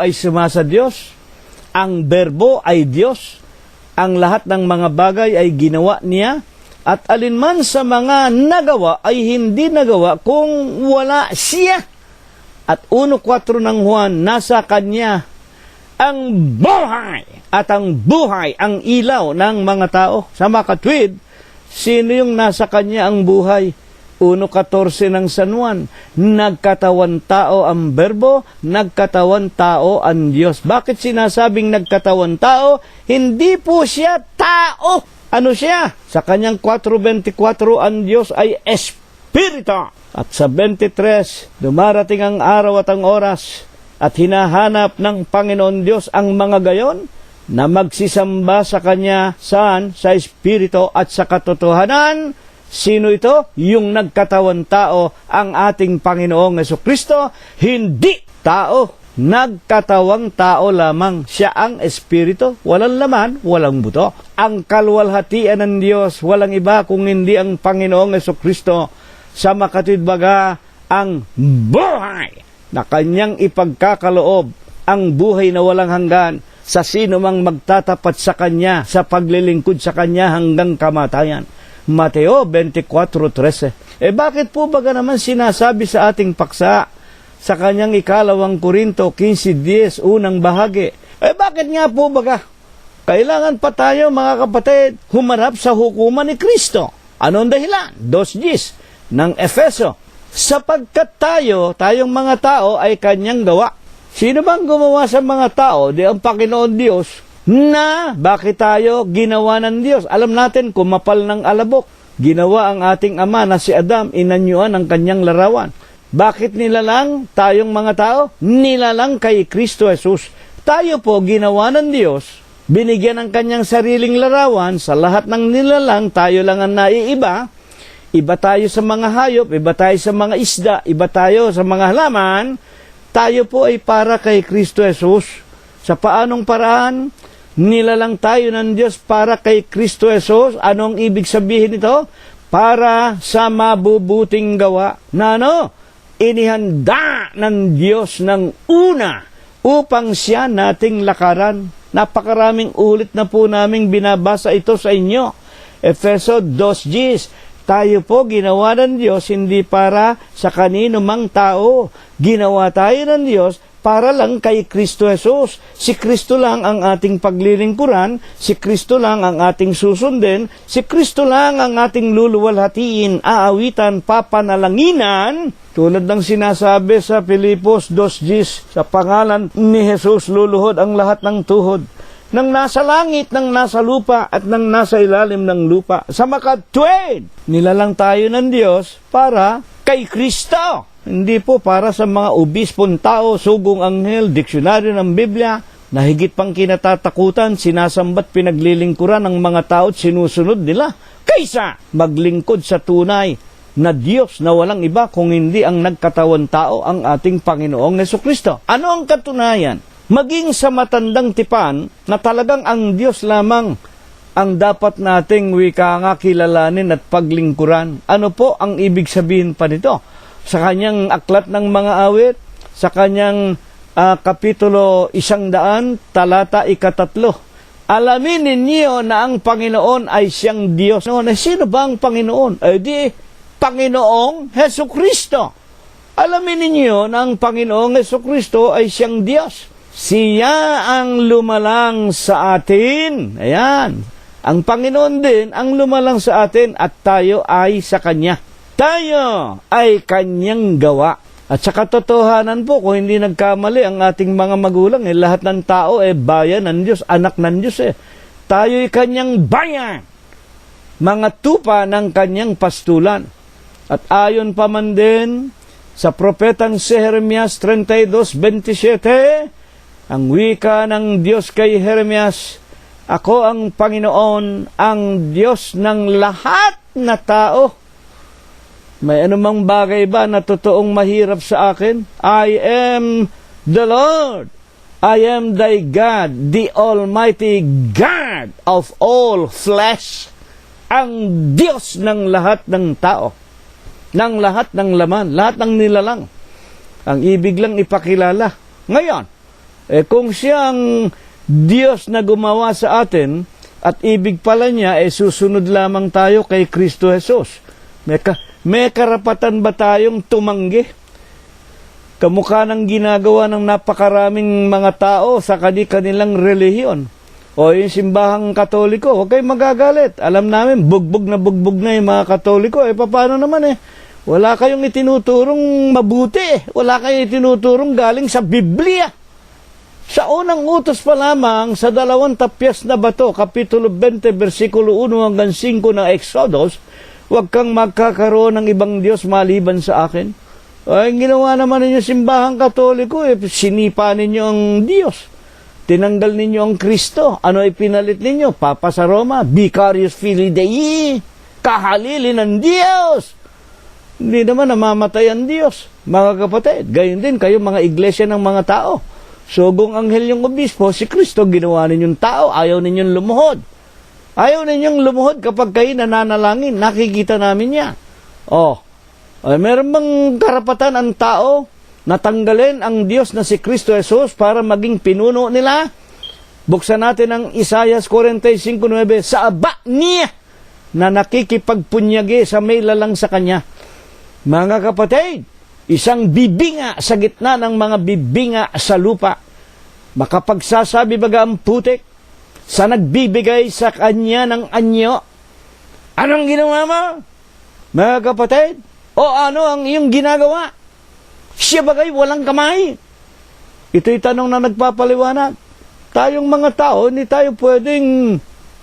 ay sumasa Diyos, ang Berbo ay Diyos, ang lahat ng mga bagay ay ginawa niya, at alinman sa mga nagawa ay hindi nagawa kung wala siya. At 1:4 ng Juan, nasa Kanya ang buhay, at ang buhay, ang ilaw ng mga tao. Sa makatwid, sino yung nasa Kanya ang buhay? 1:14 ng San Juan, nagkatawan tao ang Berbo, nagkatawan tao ang Diyos. Bakit sinasabing nagkatawan tao? Hindi po siya tao. Ano siya? Sa kanyang 4:24, ang Diyos ay Espiritu. At sa 23, dumarating ang araw at ang oras at hinahanap ng Panginoon Diyos ang mga gayon na magsisamba sa Kanya saan? Sa Espiritu at sa katotohanan. Sino ito? Yung nagkatawan tao, ang ating Panginoong Jesucristo, hindi tao. Nagkatawang tao lamang. Siya ang Espiritu, walang laman, walang buto. Ang kaluwalhatian ng Diyos, walang iba kung hindi ang Panginoong Jesucristo. Sa makatwid baga, ang buhay na Kanyang ipagkakaloob ang buhay na walang hanggan sa sino mang magtatapat sa Kanya, sa paglilingkod sa Kanya hanggang kamatayan. Mateo 24:13. Bakit po ba naman sinasabi sa ating paksa sa kanyang 2 Korinto 15:10 unang bahagi? Bakit nga po ba kailangan pa tayo, mga kapatid, humarap sa hukuman ni Kristo? Anong dahilan? 2:10 ng Efeso. Sapagkat tayong mga tao ay kanyang gawa. Sino bang gumawa sa mga tao? Di ang Panginoon Diyos. Na bakit tayo ginawa ng Diyos? Alam natin, kumapal ng alabok. Ginawa ang ating ama na si Adam, inanyuan ang kanyang larawan. Bakit nilalang tayong mga tao? Nilalang kay Kristo Jesus. Tayo po ginawa ng Diyos, binigyan ng kanyang sariling larawan. Sa lahat ng nilalang, tayo lang ang naiiba. Iba tayo sa mga hayop, iba tayo sa mga isda, iba tayo sa mga halaman. Tayo po ay para kay Kristo Jesus. Sa paanong paraan? Nilalang tayo ng Diyos para kay Kristo Jesus. Anong ibig sabihin nito? Para sa mabubuting gawa na inihanda ng Diyos ng una upang siya nating lakaran. Napakaraming ulit na po naming binabasa ito sa inyo. Efeso 2:10. Tayo po ginawa ng Diyos hindi para sa kanino mang tao. Ginawa tayo ng Diyos para lang kay Kristo Jesus. Si Kristo lang ang ating paglilingkuran, si Kristo lang ang ating susundin, si Kristo lang ang ating luluwalhatiin, aawitan, papanalanginan. Tulad ng sinasabi sa Filipos 2:10, sa pangalan ni Jesus luluhod ang lahat ng tuhod, ng nasa langit, ng nasa lupa, at ng nasa ilalim ng lupa. Sa makatwid, nilalang tayo ng Diyos para kay Kristo. Hindi po para sa mga obispong tao, sugong anghel, diksyonaryo ng Biblia, na higit pang kinatatakutan, sinasambat, pinaglilingkuran ng mga tao at sinusunod nila, kaysa maglingkod sa tunay na Diyos na walang iba kung hindi ang nagkatawan tao, ang ating Panginoong Jesucristo. Ano ang katunayan? Maging sa matandang tipan na talagang ang Diyos lamang ang dapat nating wika nga kilalanin at paglingkuran. Ano po ang ibig sabihin pa nito? Sa kanyang aklat ng mga awit, sa kanyang kapitulo 100, talata 13. Alamin ninyo na ang Panginoon ay siyang Diyos. Sino ba ang Panginoon? Panginoong Jesucristo. Alamin ninyo na ang Panginoong Jesucristo ay siyang Diyos. Siya ang lumalang sa atin. Ayan. Ang Panginoon din ang lumalang sa atin at tayo ay sa Kanya. Tayo ay Kanyang gawa. At sa katotohanan po, kung hindi nagkamali ang ating mga magulang, lahat ng tao bayan ng Diyos, anak ng Diyos. Tayo ay Kanyang bayan. Mga tupa ng Kanyang pastulan. At ayon pa man din sa propetang si Jeremias 32:27, ang wika ng Diyos kay Jeremias, ako ang Panginoon, ang Diyos ng lahat na tao. May anumang bagay ba na totoong mahirap sa akin? I am the Lord. I am thy God, the Almighty God of all flesh. Ang Diyos ng lahat ng tao. Ng lahat ng laman, lahat ng nilalang. Ang ibig lang ipakilala. Ngayon, kung siya ang Diyos na gumawa sa atin, at ibig pala niya, susunod lamang tayo kay Kristo Jesus. May karapatan ba tayong tumanggi? Kamukha ng ginagawa ng napakaraming mga tao sa kanilang relihiyon. O yung simbahang Katoliko, huwag kayong magagalit. Alam namin, bugbog na yung mga Katoliko. Paano naman Wala kayong itinuturong mabuti. Wala kayong itinuturong galing sa Biblia. Sa unang utos pa lamang, sa 2 tapyas na bato, Kapitulo 20, versikulo 1 hanggang 5 ng Exodus, huwag kang magkakaroon ng ibang Diyos maliban sa akin. Ay, ginawa naman ninyo simbahang Katoliko, sinipa ninyo ang Diyos. Tinanggal ninyo ang Kristo. Ano ipinalit ninyo? Papa sa Roma, Vicarius Filii Dei, kahalili ng Diyos. Hindi naman namamatay ang Diyos. Mga kapatid, gayon din kayo mga iglesia ng mga tao. Sugong anghel yung obispo, si Kristo ginawa ninyong tao, ayaw ninyong lumuhod. Ayaw ninyong lumuhod kapag kayo nananalangin, nakikita namin yan. Meron bang karapatan ang tao natanggalin ang Diyos na si Kristo Jesus para maging pinuno nila? Buksan natin ang Isaiah 45:9, sa aba niya na nakikipagpunyagi sa may lalang sa kanya. Mga kapatid, isang bibinga sa gitna ng mga bibinga sa lupa. Makapagsasabi baga ang putik sa nagbibigay sa kanya ng anyo. Anong ginawa mo, mga kapatid? O ano ang iyong ginagawa? Siya bagay walang kamay? Ito'y tanong na nagpapaliwanag. Tayong mga tao, hindi tayo pwedeng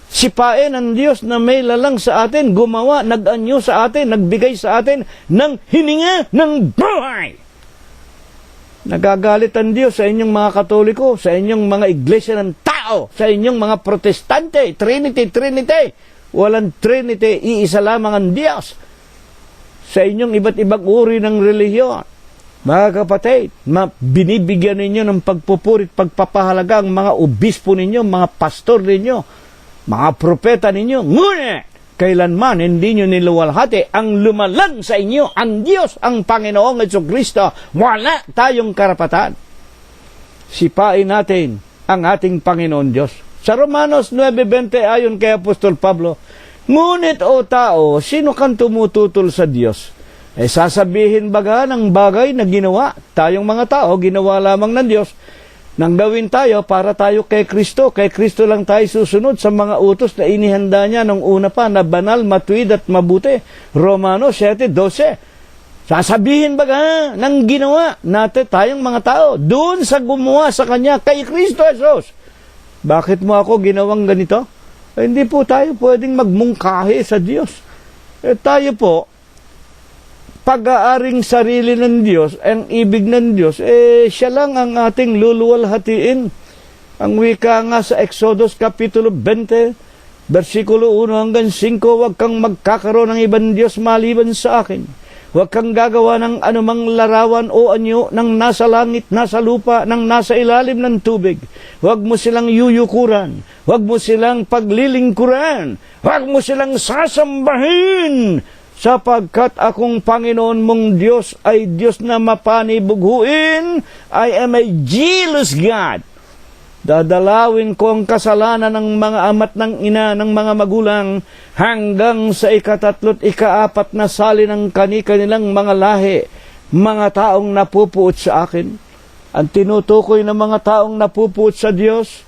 sipain ang Diyos na may lalang sa atin, gumawa, nag-anyo sa atin, nagbigay sa atin ng hininga ng buhay. Nagagalit ang Diyos sa inyong mga Katoliko, sa inyong mga iglesia ng tao, sa inyong mga Protestante. Trinity, Trinity. Walang Trinity, iisa lamang ang Diyos. Sa inyong iba't ibang uri ng relihiyon. Mga kapatid, binibigyan ninyo ng pagpupurit, pagpapahalaga ang mga obispo ninyo, mga pastor ninyo, mga propeta ninyo. Ngunit, kailanman hindi nyo niluwalhati ang lumalang sa inyo, ang Diyos, ang Panginoong Jesucristo. Wala tayong karapatan. Sipain natin ang ating Panginoon Diyos. Sa Romanos 9:20 ayon kay Apostol Pablo, ngunit o tao, sino kang tumututol sa Diyos? Sasabihin baga ng bagay na ginawa. Tayong mga tao, ginawa lamang ng Diyos. Nang gawin tayo para tayo kay Kristo. Kay Kristo lang tayo susunod sa mga utos na inihanda niya nung una pa na banal, matuwid at mabuti. Romanos 7:12. Sasabihin baga ng ginawa natin tayong mga tao doon sa gumawa sa Kanya kay Kristo Jesus. Bakit mo ako ginawang ganito? Hindi po tayo pwedeng magmungkahi sa Diyos. Tayo po, pag-aaring sarili ng Diyos, ang ibig ng Diyos, siya lang ang ating luluwalhatiin. Ang wika nga sa Exodus Kapitulo 20, versikulo 1 hanggang 5, huwag kang magkakaroon ng ibang Diyos maliban sa akin. Huwag kang gagawa ng anumang larawan o anyo ng nasa langit, nasa lupa, ng nasa ilalim ng tubig. Huwag mo silang yuyukuran. Huwag mo silang paglilingkuran. Huwag mo silang sasambahin. Sapagkat akong Panginoon mong Diyos ay Diyos na mapanibughuin. I am a jealous God. Dadalawin ko ang kasalanan ng mga ama't ng ina ng mga magulang hanggang sa 3 at 4 na sali ng kani-kanilang mga lahi, mga taong napupuot sa akin. Ang tinutukoy ng mga taong napupuot sa Diyos,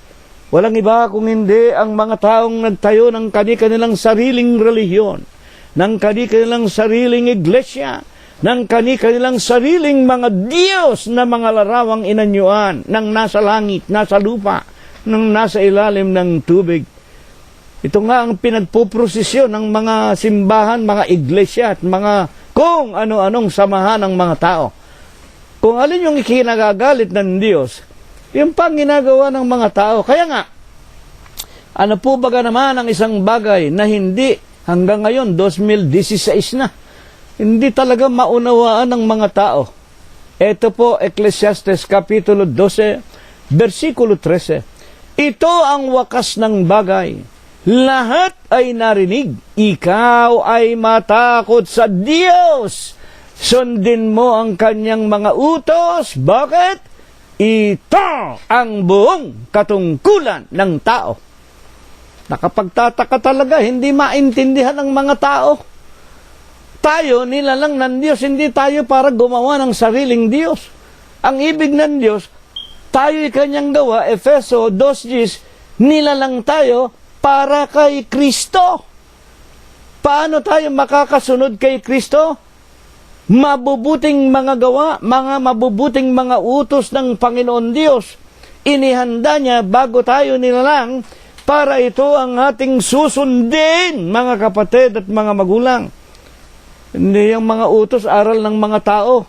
walang iba kung hindi ang mga taong nagtayo ng kani-kanilang sariling relihiyon, ng kani-kanilang sariling iglesia, ng kani-kanilang sariling mga Diyos na mga larawang inanyuan ng nasa langit, nasa lupa, ng nasa ilalim ng tubig. Ito nga ang pinagpuprosesyon ng mga simbahan, mga iglesia at mga kung ano-anong samahan ng mga tao. Kung alin yung ikinagagalit ng Diyos, yung pang ginagawa ng mga tao. Kaya nga, ano po baga naman ang isang bagay na hindi hanggang ngayon, 2016 na, hindi talaga maunawaan ng mga tao. Ito po, Ecclesiastes Kapitulo 12, versikulo 13. Ito ang wakas ng bagay. Lahat ay narinig. Ikaw ay matakot sa Diyos. Sundin mo ang kanyang mga utos. Bakit? Ito ang buong katungkulan ng tao. Nakapagtataka talaga, hindi maintindihan ng mga tao. Tayo, nilalang ng Diyos, hindi tayo para gumawa ng sariling Diyos. Ang ibig ng Diyos, tayo'y kanyang gawa, Efeso 2:10, nilalang tayo para kay Kristo. Paano tayo makakasunod kay Kristo? Mabubuting mga gawa, mga mabubuting mga utos ng Panginoon Diyos. Inihanda niya bago tayo nilalang para ito ang ating susundin, mga kapatid at mga magulang. Hindi yung mga utos, aral ng mga tao.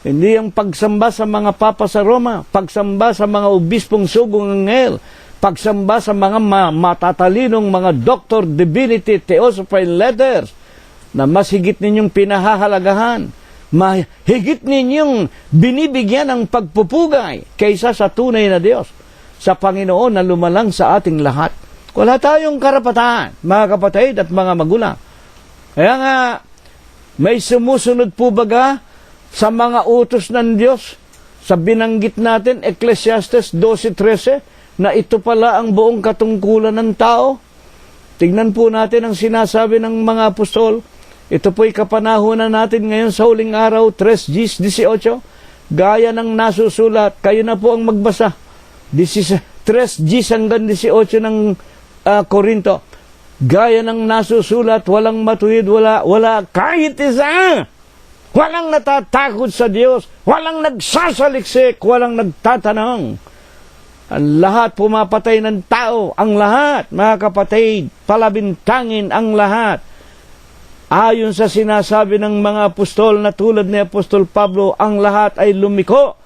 Hindi yung pagsamba sa mga papa sa Roma, pagsamba sa mga obispong sugong anghel, pagsamba sa mga matatalinong mga doctor, divinity, theosophile letters, na mas higit ninyong pinahahalagahan, mahigit ninyong binibigyan ng pagpupugay kaysa sa tunay na Diyos, sa Panginoon na lumalang sa ating lahat. Wala tayong karapatan, mga kapatid at mga magulang. Kaya nga, may sumusunod po baga sa mga utos ng Diyos, sa binanggit natin, Ecclesiastes 12:13, na ito pala ang buong katungkulan ng tao. Tignan po natin ang sinasabi ng mga apostol. Ito po'y kapanahunan natin ngayon sa huling araw, 3:18, gaya ng nasusulat. Kayo na po ang magbasa. 3:10 hanggang 18 ng Korinto. Gaya ng nasusulat, walang matuwid, wala kahit isa. Walang natatakot sa Diyos, walang nagsasaliksik, walang nagtatanong. Ang lahat pumapatay ng tao, ang lahat, mga kapatid, palabintangin ang lahat. Ayon sa sinasabi ng mga apostol na tulad ni Apostol Pablo, ang lahat ay lumiko,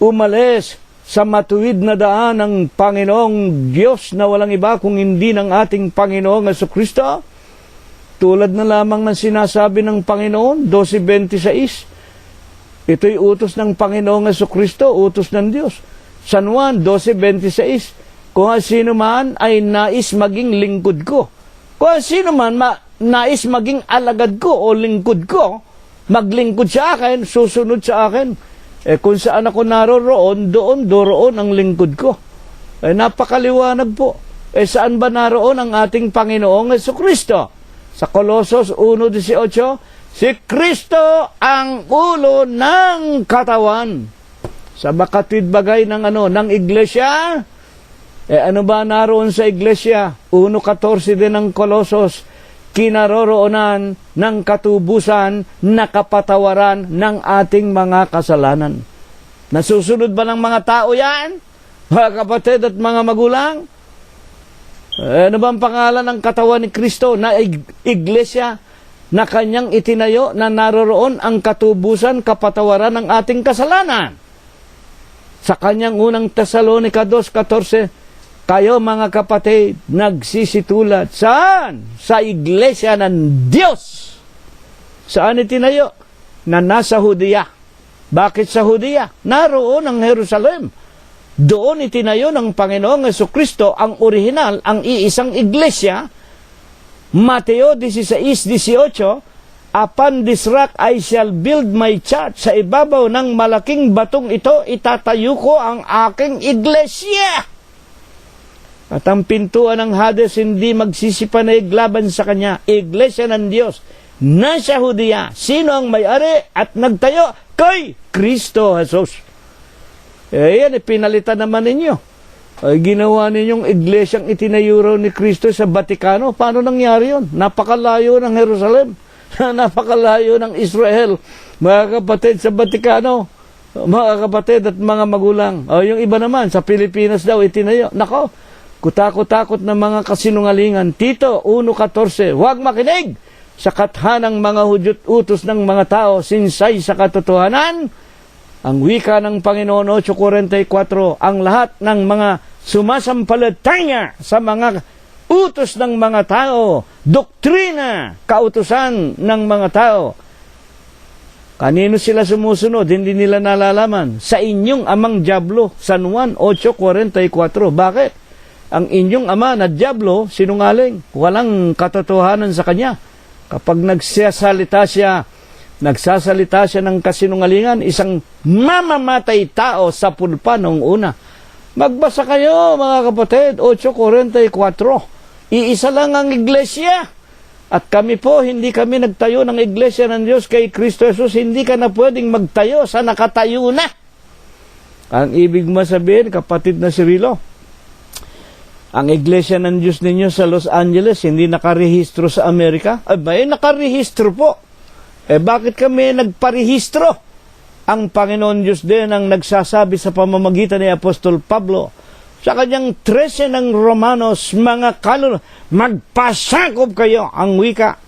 umalis sa matuwid na daan ng Panginoong Diyos na walang iba kung hindi ng ating Panginoong Jesucristo. Tulad na lamang ng sinasabi ng Panginoon, 12:26. Ito'y utos ng Panginoong Jesucristo, utos ng Diyos. San Juan 12:26. Kung sino man ay nais maging lingkod ko, kung sino man nais maging alagad ko o lingkod ko, maglingkod sa akin, susunod sa akin. Kung saan ako naroroon, doon ang lingkod ko. Napakaliwanag po. Saan ba naroon ang ating Panginoong Jesucristo? Sa Colosos 1:18, si Kristo ang ulo ng katawan. Sa makatwid bagay ng iglesia, ano ba naroon sa iglesia? 1:14 din ng Colosos, kinaroroonan ng katubusan na kapatawaran ng ating mga kasalanan. Nasusunod ba ng mga tao yan? Mga kapatid at mga magulang? Ano ba ang pangalan ng katawan ni Kristo na iglesia na kanyang itinayo na naroroon ang katubusan, kapatawaran ng ating kasalanan? Sa kanyang unang Tesalonica 2:14, kayo mga kapatid, nagsisitulad. Saan? Sa iglesia ng Diyos. Saan itinayo? Na nasa Judea. Bakit sa Judea? Naroon ang Jerusalem. Doon itinayo ng Panginoong Jesucristo ang orihinal, ang iisang iglesia. Mateo 16:18, upon this rock I shall build my church. Sa ibabaw ng malaking batong ito, itatayo ko ang aking iglesia. At ang pintuan ng Hades hindi magsisipanayag laban sa kanya. Iglesia ng Diyos, nasa Judea. Sino ang may-ari at nagtayo? Kay Kristo Jesus. Yan, pinalitan naman ninyo. Ginawa ninyong iglesyang itinayo raw ni Kristo sa Batikano. Paano nangyari yun? Napakalayo ng Jerusalem. Napakalayo ng Israel. Mga kapatid sa Batikano. Mga kapatid at mga magulang. Yung iba naman, sa Pilipinas daw itinayo. Nako, kutakot-takot na mga kasinungalingan. Tito 1:14, huwag makinig sa kathanang mga hudyot utos ng mga tao, sinsay sa katotohanan. Ang wika ng Panginoon 8:44, ang lahat ng mga sumasampalataya sa mga utos ng mga tao, doktrina, kautusan ng mga tao. Kanino sila sumusunod? Hindi nila nalalaman. Sa inyong amang Diablo, San Juan 8:44. Bakit? Ang inyong ama na Diablo, sinungaling, walang katotohanan sa kanya. Kapag nagsasalita siya ng kasinungalingan, isang mamamatay tao sa pulpa noong una. Magbasa kayo, mga kapatid, 8:44. Iisa lang ang iglesia. At kami po, hindi kami nagtayo ng iglesia ng Diyos kay Kristo Jesus. Hindi ka na pwedeng magtayo sa nakatayo na. Ang ibig masabihin, kapatid na Cirilo, ang iglesia ng Diyos ninyo sa Los Angeles, hindi nakarehistro sa Amerika? Nakarehistro po. Bakit kami nagparehistro? Ang Panginoon Diyos din ang nagsasabi sa pamamagitan ni Apostol Pablo sa kanyang 13 ng Romanos, mga kaluluwa, magpasakop kayo, ang wika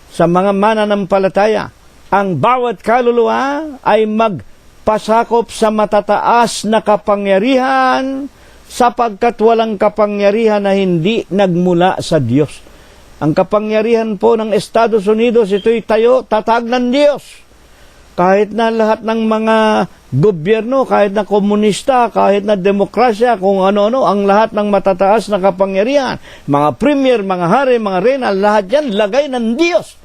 sa mga mananampalataya. Ang bawat kaluluwa ay magpasakop sa matataas na kapangyarihan sapagkat walang kapangyarihan na hindi nagmula sa Diyos. Ang kapangyarihan po ng Estados Unidos, ito'y tatag ng Diyos. Kahit na lahat ng mga gobyerno, kahit na komunista, kahit na demokrasya, kung ano-ano, ang lahat ng matataas na kapangyarihan, mga premier, mga hari, mga reyna, lahat yan lagay ng Diyos.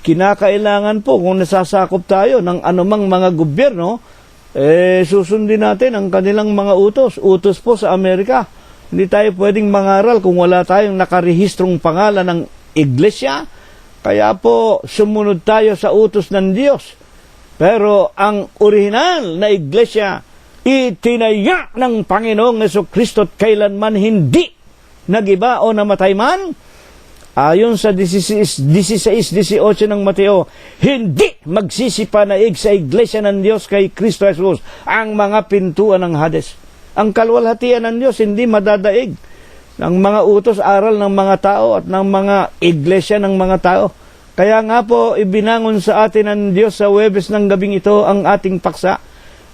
kinakailangan po kung nasasakop tayo ng anumang mga gobyerno, susundin natin ang kanilang mga utos. Utos po sa Amerika. Hindi tayo pwedeng mangaral kung wala tayong nakarehistrong pangalan ng iglesia. Kaya po, sumunod tayo sa utos ng Diyos. Pero ang orihinal na iglesia, itinaya ng Panginoong Jesucristo at kailanman hindi nagiba o namatay man. Ayon sa 16-18 ng Mateo, hindi magsisipanaig sa iglesia ng Diyos kay Kristo Jesus ang mga pintuan ng Hades. Ang kalwalhatian ng Diyos hindi madadaig ng mga utos, aral ng mga tao at ng mga iglesia ng mga tao. Kaya nga po, ibinangon sa atin ng Diyos sa Huwebes ng gabing ito ang ating paksa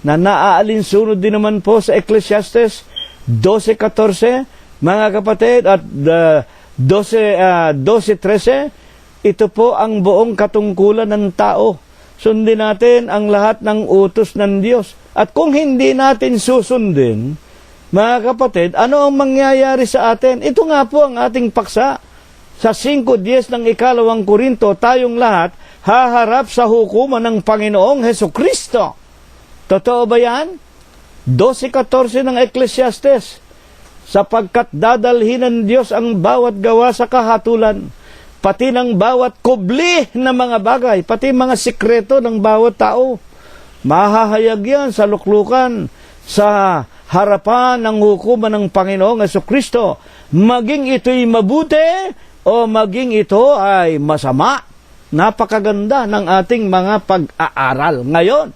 na naaalinsunod din naman po sa Ecclesiastes 12:14, mga kapatid, at 12:13. Ito po ang buong katungkulan ng tao. Sundin natin ang lahat ng utos ng Diyos. At kung hindi natin susundin, mga kapatid, ano ang mangyayari sa atin? Ito nga po ang ating paksa. Sa 5:10 ng 2 Korinto, tayong lahat haharap sa hukuman ng Panginoong Hesukristo. Totoo ba yan? 12:14 ng Ecclesiastes. Sapagkat dadalhin ng Diyos ang bawat gawa sa kahatulan, pati ng bawat kubli na mga bagay, pati mga sikreto ng bawat tao. Mahahayag yan sa luklukan, sa harapan ng hukuman ng Panginoong Jesucristo, maging ito'y mabuti o maging ito ay masama. Napakaganda ng ating mga pag-aaral. Ngayon,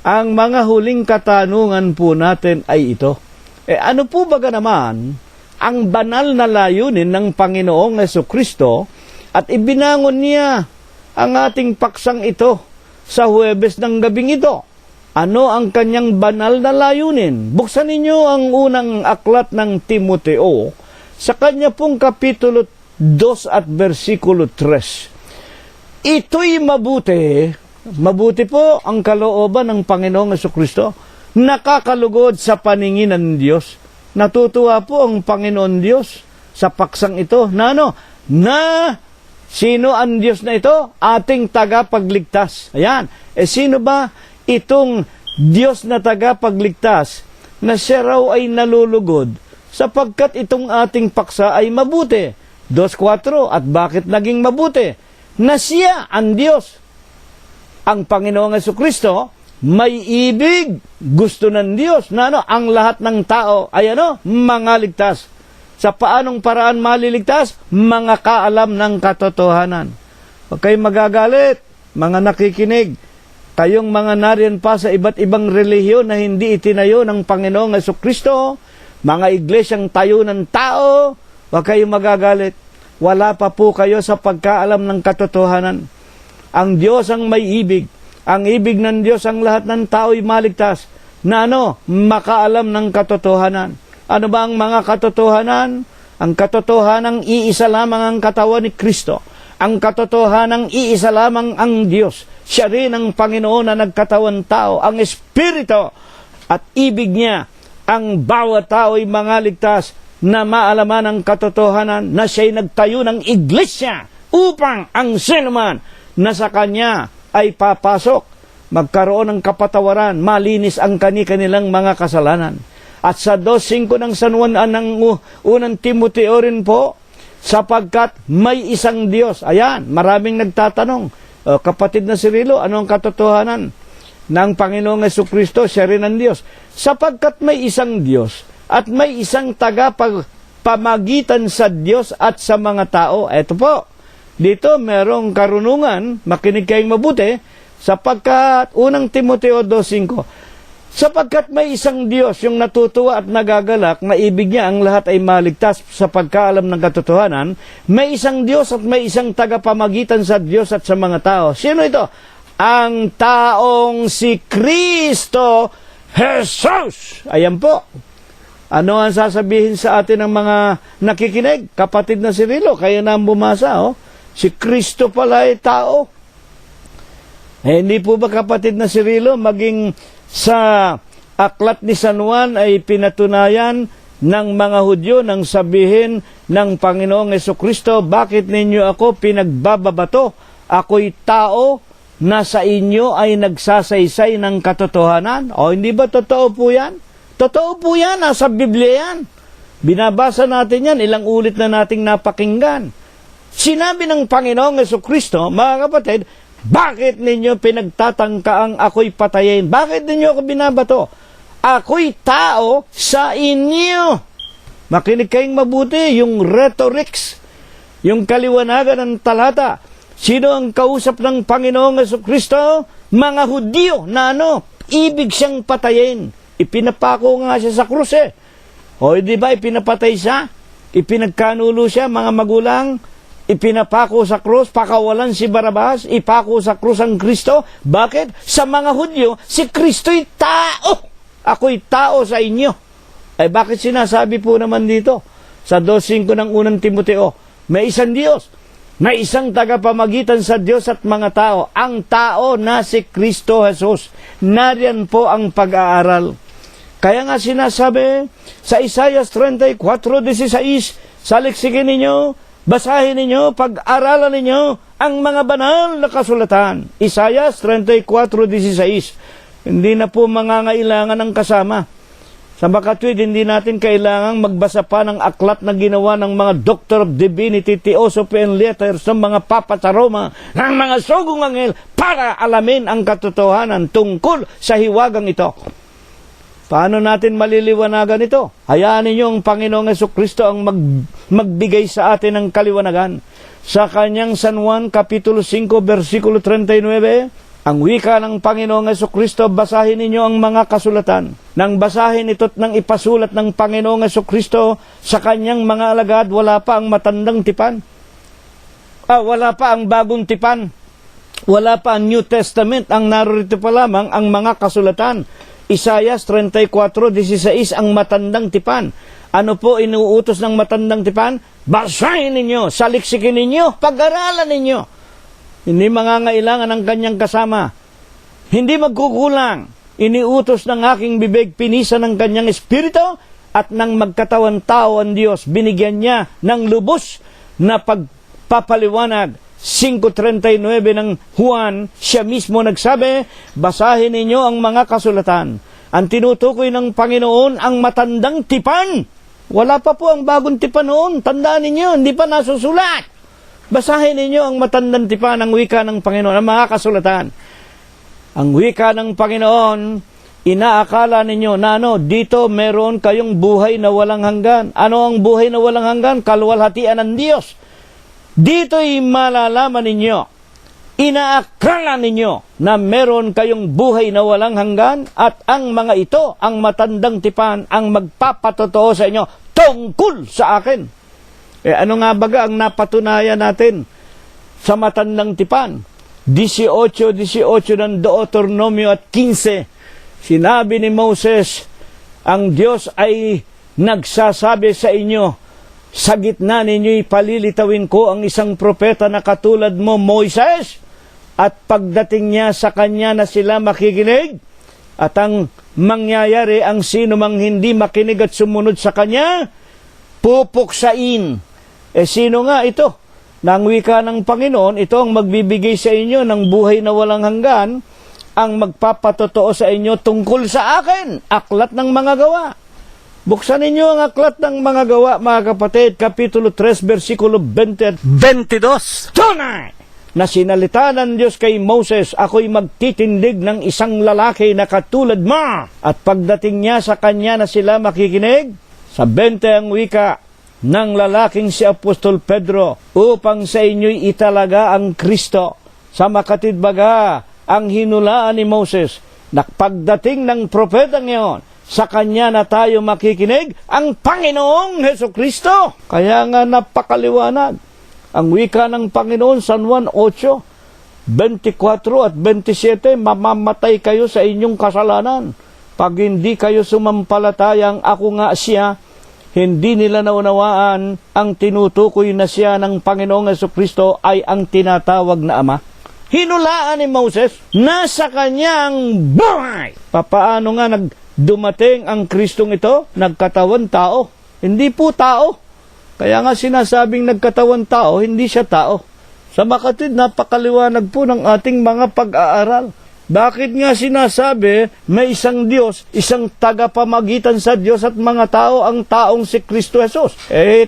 ang mga huling katanungan po natin ay ito. Ano po baga naman ang banal na layunin ng Panginoong Jesucristo at ibinangon niya ang ating paksang ito sa Huwebes ng gabing ito? Ano ang kanyang banal na layunin? Buksan ninyo ang unang aklat ng Timoteo sa kanya pong kapitulo 2 at versikulo 3. Ito'y mabuti. Mabuti po ang kalooban ng Panginoong Jesucristo. Nakakalugod sa paningin ng Diyos. Natutuwa po ang Panginoon Diyos sa paksang ito. Na sino ang Diyos na ito? Ating tagapagligtas. Ayan. Sino ba itong Diyos na tagapagligtas na siya raw ay nalulugod sapagkat itong ating paksa ay mabuti? 2:4. At bakit naging mabuti? Na siya ang Diyos. Ang Panginoong Jesucristo may ibig, gusto ng Diyos na ang lahat ng tao ay mga ligtas. Sa paanong paraan maliligtas? Mga kaalam ng katotohanan. Huwag kayong magagalit, mga nakikinig. Kayong mga nariyan pa sa iba't ibang relihiyon na hindi itinayo ng Panginoong Jesucristo, mga iglesyang tayo ng tao, huwag kayong magagalit. Wala pa po kayo sa pagkaalam ng katotohanan. Ang Diyos ang may ibig. Ang ibig ng Diyos ang lahat ng tao'y maligtas na makaalam ng katotohanan. Ano ba ang mga katotohanan? Ang katotohanang iisa lamang ang katawan ni Kristo. Ang katotohanang iisa lamang ang Diyos. Siya rin ang Panginoon na nagkatawan tao, ang Espiritu. At ibig niya, ang bawat tao'y mga ligtas na maalaman ang katotohanan na siya'y nagtayo ng iglesia upang ang sinuman na sa kanya ay papasok, magkaroon ng kapatawaran, malinis ang kanilang mga kasalanan. At sa 2:5 ng San Juan ng unang Timoteo rin po, sapagkat may isang Diyos. Ayan, maraming nagtatanong, kapatid na Cirilo, ano ang katotohanan ng Panginoong Jesucristo? Siya rin ang Diyos. Sapagkat may isang Diyos at may isang tagapamagitan sa Diyos at sa mga tao. Eto po, dito merong karunungan, makinig kayong mabuti, sapagkat unang Timoteo 2:5, sapagkat may isang Diyos yung natutuwa at nagagalak na ibig niya ang lahat ay maligtas sa pagkaalam ng katotohanan. May isang Diyos at may isang tagapamagitan sa Diyos at sa mga tao. Sino ito? Ang taong si Kristo Jesus. Ayan po. Ano ang sasabihin sa atin ng mga nakikinig? Kapatid na Cirilo, kayo na bumasa, si Kristo pala ay tao. Hindi po ba, kapatid na Cirilo, maging sa aklat ni San Juan ay pinatunayan ng mga Hudyo nang sabihin ng Panginoong Jesucristo, bakit ninyo ako pinagbababato ako'y tao na sa inyo ay nagsasaysay ng katotohanan. O hindi ba totoo po yan? Totoo po yan, nasa Biblia yan. Binabasa natin yan, ilang ulit na nating napakinggan. Sinabi ng Panginoong Jesucristo, mga kapatid, bakit ninyo pinagtatangkaang ako'y patayin? Bakit ninyo ako binabato? Ako'y tao sa inyo. Makinig kayong mabuti, yung rhetorics, yung kaliwanagan ng talata. Sino ang kausap ng Panginoong Jesucristo? Mga Hudyo na ibig siyang patayin. Ipinapako nga siya sa krus O di ba ipinapatay siya? Ipinagkanulo siya, mga magulang. Ipinapako sa krus, pakawalan si Barabas, ipako sa krus ang Kristo. Bakit? Sa mga Hudyo, si Kristo'y tao. Ako'y tao sa inyo. Ay bakit sinasabi po naman dito? Sa 2:5 ng unang Timoteo, may isang Diyos, may isang tagapamagitan sa Diyos at mga tao, ang tao na si Kristo Jesus. Nariyan po ang pag-aaral. Kaya nga sinasabi sa Isaiah 34:16, saliksikin ninyo, basahin ninyo, pag-aralan ninyo ang mga banal na kasulatan. Isaiah 34:16. Hindi na po mangangailangan ng kasama. Sa makatwid, hindi natin kailangang magbasa pa ng aklat na ginawa ng mga Doctor of Divinity, Theosophy and Letters, ng mga Papa sa Roma, ng mga sugong anghel, para alamin ang katotohanan tungkol sa hiwagang ito. Paano natin maliliwanagan ito? Hayaan ninyo ang Panginoong Jesucristo ang magbigay sa atin ng kaliwanagan. Sa kanyang San Juan, Kapitulo 5, versikulo 39, ang wika ng Panginoong Jesucristo, basahin ninyo ang mga kasulatan. Nang basahin ito't nang ipasulat ng Panginoong Jesucristo sa kanyang mga alagad, wala pa ang matandang tipan. Wala pa ang bagong tipan. Wala pa ang New Testament. Ang narito pa lamang ang mga kasulatan. Isaiah 34:16 ang matandang tipan. Ano po inuutos ng matandang tipan? Basahin ninyo, saliksikin ninyo, pag-aralan ninyo. Hindi mangangailangan ng kanyang kasama. Hindi magkukulang. Iniutos ng aking bibig, pinisa ng kanyang espiritu, at nang magkatawan tao ang Diyos, binigyan niya ng lubos na pagpapaliwanag. 5:39 ng Juan, siya mismo nagsabi, basahin ninyo ang mga kasulatan. Ang tinutukoy ng Panginoon ang matandang tipan. Wala pa po ang bagong tipan noon. Tandaan ninyo, hindi pa nasusulat. Basahin ninyo ang matandang tipan, ang wika ng Panginoon, ang mga kasulatan. Ang wika ng Panginoon, inaakala ninyo na dito meron kayong buhay na walang hanggan. Ano ang buhay na walang hanggan? Kaluwalhatian ng Diyos. Dito'y malalaman ninyo, inaakala ninyo na meron kayong buhay na walang hanggan at ang mga ito, ang matandang tipan, ang magpapatotoo sa inyo tungkol sa akin. Ano nga baga ang napatunayan natin sa matandang tipan? 18 ng Deuteronomio at 15, sinabi ni Moses, ang Diyos ay nagsasabi sa inyo, sa gitna ninyo'y palilitawin ko ang isang propeta na katulad mo, Moises, at pagdating niya sa kanya na sila makikinig, at ang mangyayari ang sino mang hindi makinig at sumunod sa kanya, pupuksain. Sino nga ito? Nang wika ng Panginoon, ito ang magbibigay sa inyo ng buhay na walang hanggan, ang magpapatotoo sa inyo tungkol sa akin, aklat ng mga gawa. Buksan ninyo ang aklat ng mga gawa, mga kapatid, Kapitulo 3, versikulo 20 at 22. Tunay na sinalita ng Diyos kay Moses, ako'y magtitindig ng isang lalaki na katulad mo, at pagdating niya sa kanya na sila makikinig. Sa 20 ang wika ng lalaking si Apostol Pedro, upang sa inyo'y italaga ang Kristo. Sa makatid baga, ang hinulaan ni Moses, na pagdating ng propeta ngayon, sa kanya na tayo makikinig, ang Panginoong Jesucristo. Kaya nga napakaliwanag. Ang wika ng Panginoon, San Juan 8, 24 at 27, mamamatay kayo sa inyong kasalanan. Pag hindi kayo sumampalatayang ako nga siya, hindi nila naunawaan ang tinutukoy na siya ng Panginoong Jesucristo ay ang tinatawag na Ama. Hinulaan ni Moses, nasa kanyang buhay. Papaano nga dumating ang Kristong ito? Nagkatawan tao. Hindi po tao. Kaya nga sinasabing nagkatawan tao, hindi siya tao. Sa makatid, napakaliwanag po ng ating mga pag-aaral. Bakit nga sinasabi may isang Diyos, isang tagapamagitan sa Diyos at mga tao, ang taong si Kristo Jesus?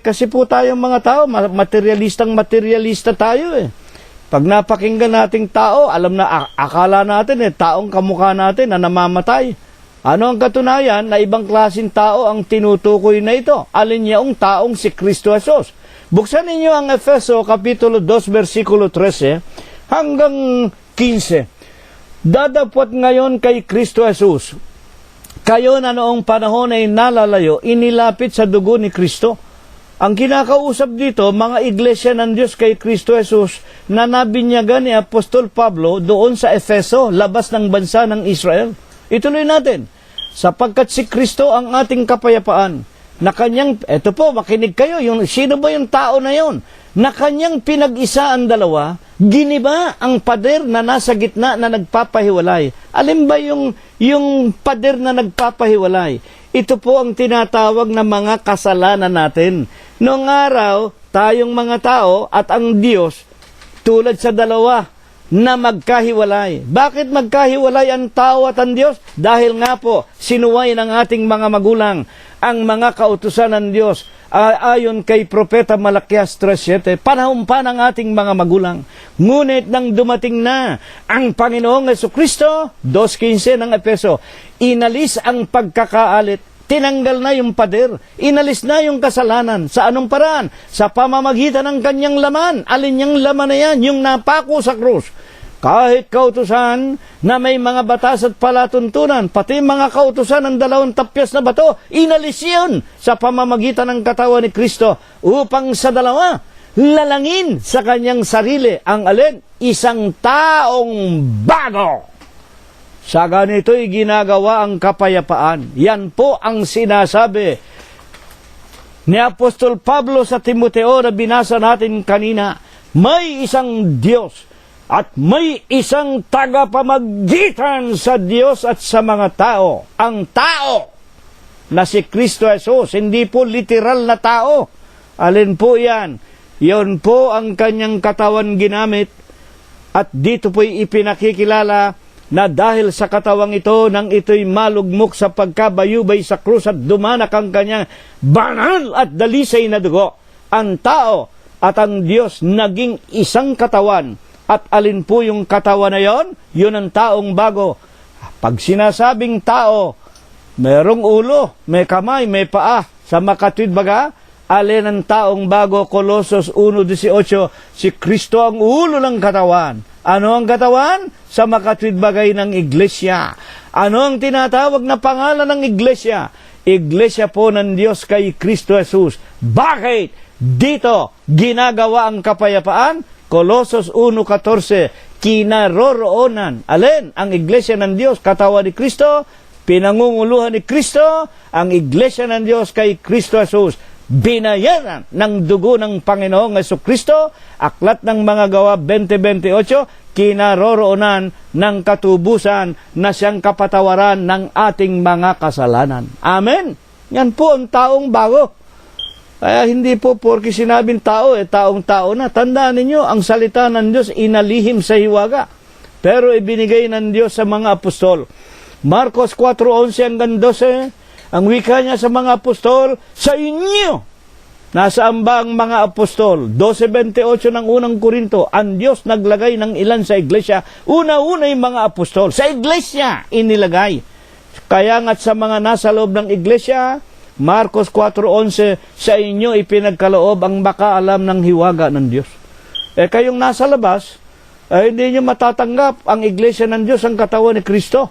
Kasi po tayong mga tao, materialista tayo eh. Pag napakinggan nating tao, alam na, akala natin taong kamukha natin na namamatay. Ano ang katunayan na ibang klaseng tao ang tinutukoy na ito? Alin yaong taong si Kristo Jesus? Buksan ninyo ang Efeso Kapitulo 2, versikulo 13 hanggang 15. Dadapot ngayon kay Kristo Jesus. Kayo na noong panahon ay nalalayo, inilapit sa dugo ni Kristo. Ang kinakausap dito, mga iglesia ng Diyos kay Kristo Jesus na nabinyagan ni Apostol Pablo doon sa Efeso, labas ng bansa ng Israel. Ituloy natin. Sapagkat si Kristo ang ating kapayapaan, na kanyang, eto po, makinig kayo, sino ba yung tao na yon? Na kanyang pinag-isa ang dalawa, giniba ang pader na nasa gitna na nagpapahiwalay. Alin ba yung pader na nagpapahiwalay? Ito po ang tinatawag na mga kasalanan natin. Noong araw, tayong mga tao at ang Diyos, tulad sa dalawa, na magkahiwalay. Bakit magkahiwalay ang tao at ang Diyos? Dahil nga po, sinuway ng ating mga magulang ang mga kautusan ng Diyos. Ayon kay Propeta Malakias 3:7, panahon pa ng ating mga magulang. Ngunit nang dumating na ang Panginoong Jesucristo, 2:15 ng Efeso, inalis ang pagkakaalit. Tinanggal na yung pader, inalis na yung kasalanan. Sa anong paraan? Sa pamamagitan ng kanyang laman. Alin yung laman na yan? Yung napako sa krus. Kahit kautusan na may mga batas at palatuntunan, pati mga kautusan ng 2 tapyas na bato, inalis yun sa pamamagitan ng katawan ni Kristo upang sa dalawa, lalangin sa kanyang sarili ang alin? Isang taong bago. Sa ganito'y ginagawa ang kapayapaan. Yan po ang sinasabi ni Apostol Pablo sa Timoteo na binasa natin kanina. May isang Diyos at may isang tagapamagitan sa Diyos at sa mga tao. Ang tao na si Kristo Jesus, hindi po literal na tao. Alin po yan? Yon po ang kanyang katawan ginamit at dito po'y ipinakikilala na dahil sa katawang ito nang ito'y malugmok sa pagkabayubay sa krus at dumanak ang kanyang banal at dalisay na dugo, ang tao at ang Diyos naging isang katawan. At alin po yung katawan na yon? Yun ang taong bago. Pag sinasabing tao, merong ulo, may kamay, may paa. Sa makatwid baga, alin ang taong bago? Colosos 1:18, si Kristo ang ulo ng katawan. Ano ang katawan? Sa makatwid bagay ng iglesia. Ano ang tinatawag na pangalan ng iglesia? Iglesia po ng Diyos kay Kristo Jesus. Bakit? Dito, ginagawa ang kapayapaan. Colosos 1:14, kinaroroonan. Alin? Ang iglesia ng Diyos, katawan ni Kristo, pinangunguluhan ni Kristo, ang iglesia ng Diyos kay Kristo Jesus. Binayaran ng dugo ng Panginoong Jesucristo, aklat ng mga gawa 20:28, kinaroroonan ng katubusan na siyang kapatawaran ng ating mga kasalanan. Amen? Yan po ang taong bago. Kaya hindi po porke sinabing tao, taong-tao na. Tandaan ninyo, ang salita ng Diyos inalihim sa hiwaga, pero ibinigay ng Diyos sa mga apostol. Marcos 4:11 hanggang 12, ang wika niya sa mga apostol, sa inyo. Nasaan ba ang mga apostol? 12:28 ng unang Korinto, ang Diyos naglagay ng ilan sa iglesia. Una-una yung mga apostol. Sa iglesia inilagay. Kaya nga't sa mga nasa loob ng iglesia, Marcos 4:11, sa inyo ipinagkaloob ang makaalam ng hiwaga ng Diyos. Kayong nasa labas, hindi nyo matatanggap ang iglesia ng Diyos, ang katawan ni Kristo,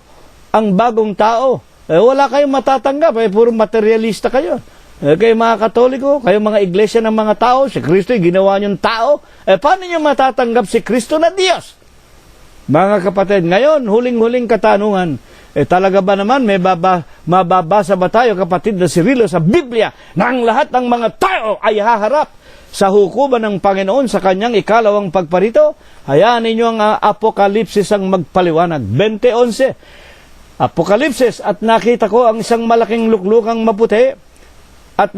ang bagong tao. Wala kayong matatanggap, puro materialista kayo. Kayo mga Katoliko, kayo mga iglesia ng mga tao, si Kristo ginawa niyong tao, paano nyo matatanggap si Kristo na Diyos? Mga kapatid, ngayon, huling-huling katanungan, talaga ba naman may mababasa ba tayo, kapatid na Cirilo, sa Biblia na ang lahat ng mga tao ay haharap sa hukuman ng Panginoon sa kanyang ikalawang pagparito? Hayaan ninyo ang Apokalipsis ang magpaliwanag. 20:11, Apokalipsis, at nakita ko ang isang malaking luklukang maputi at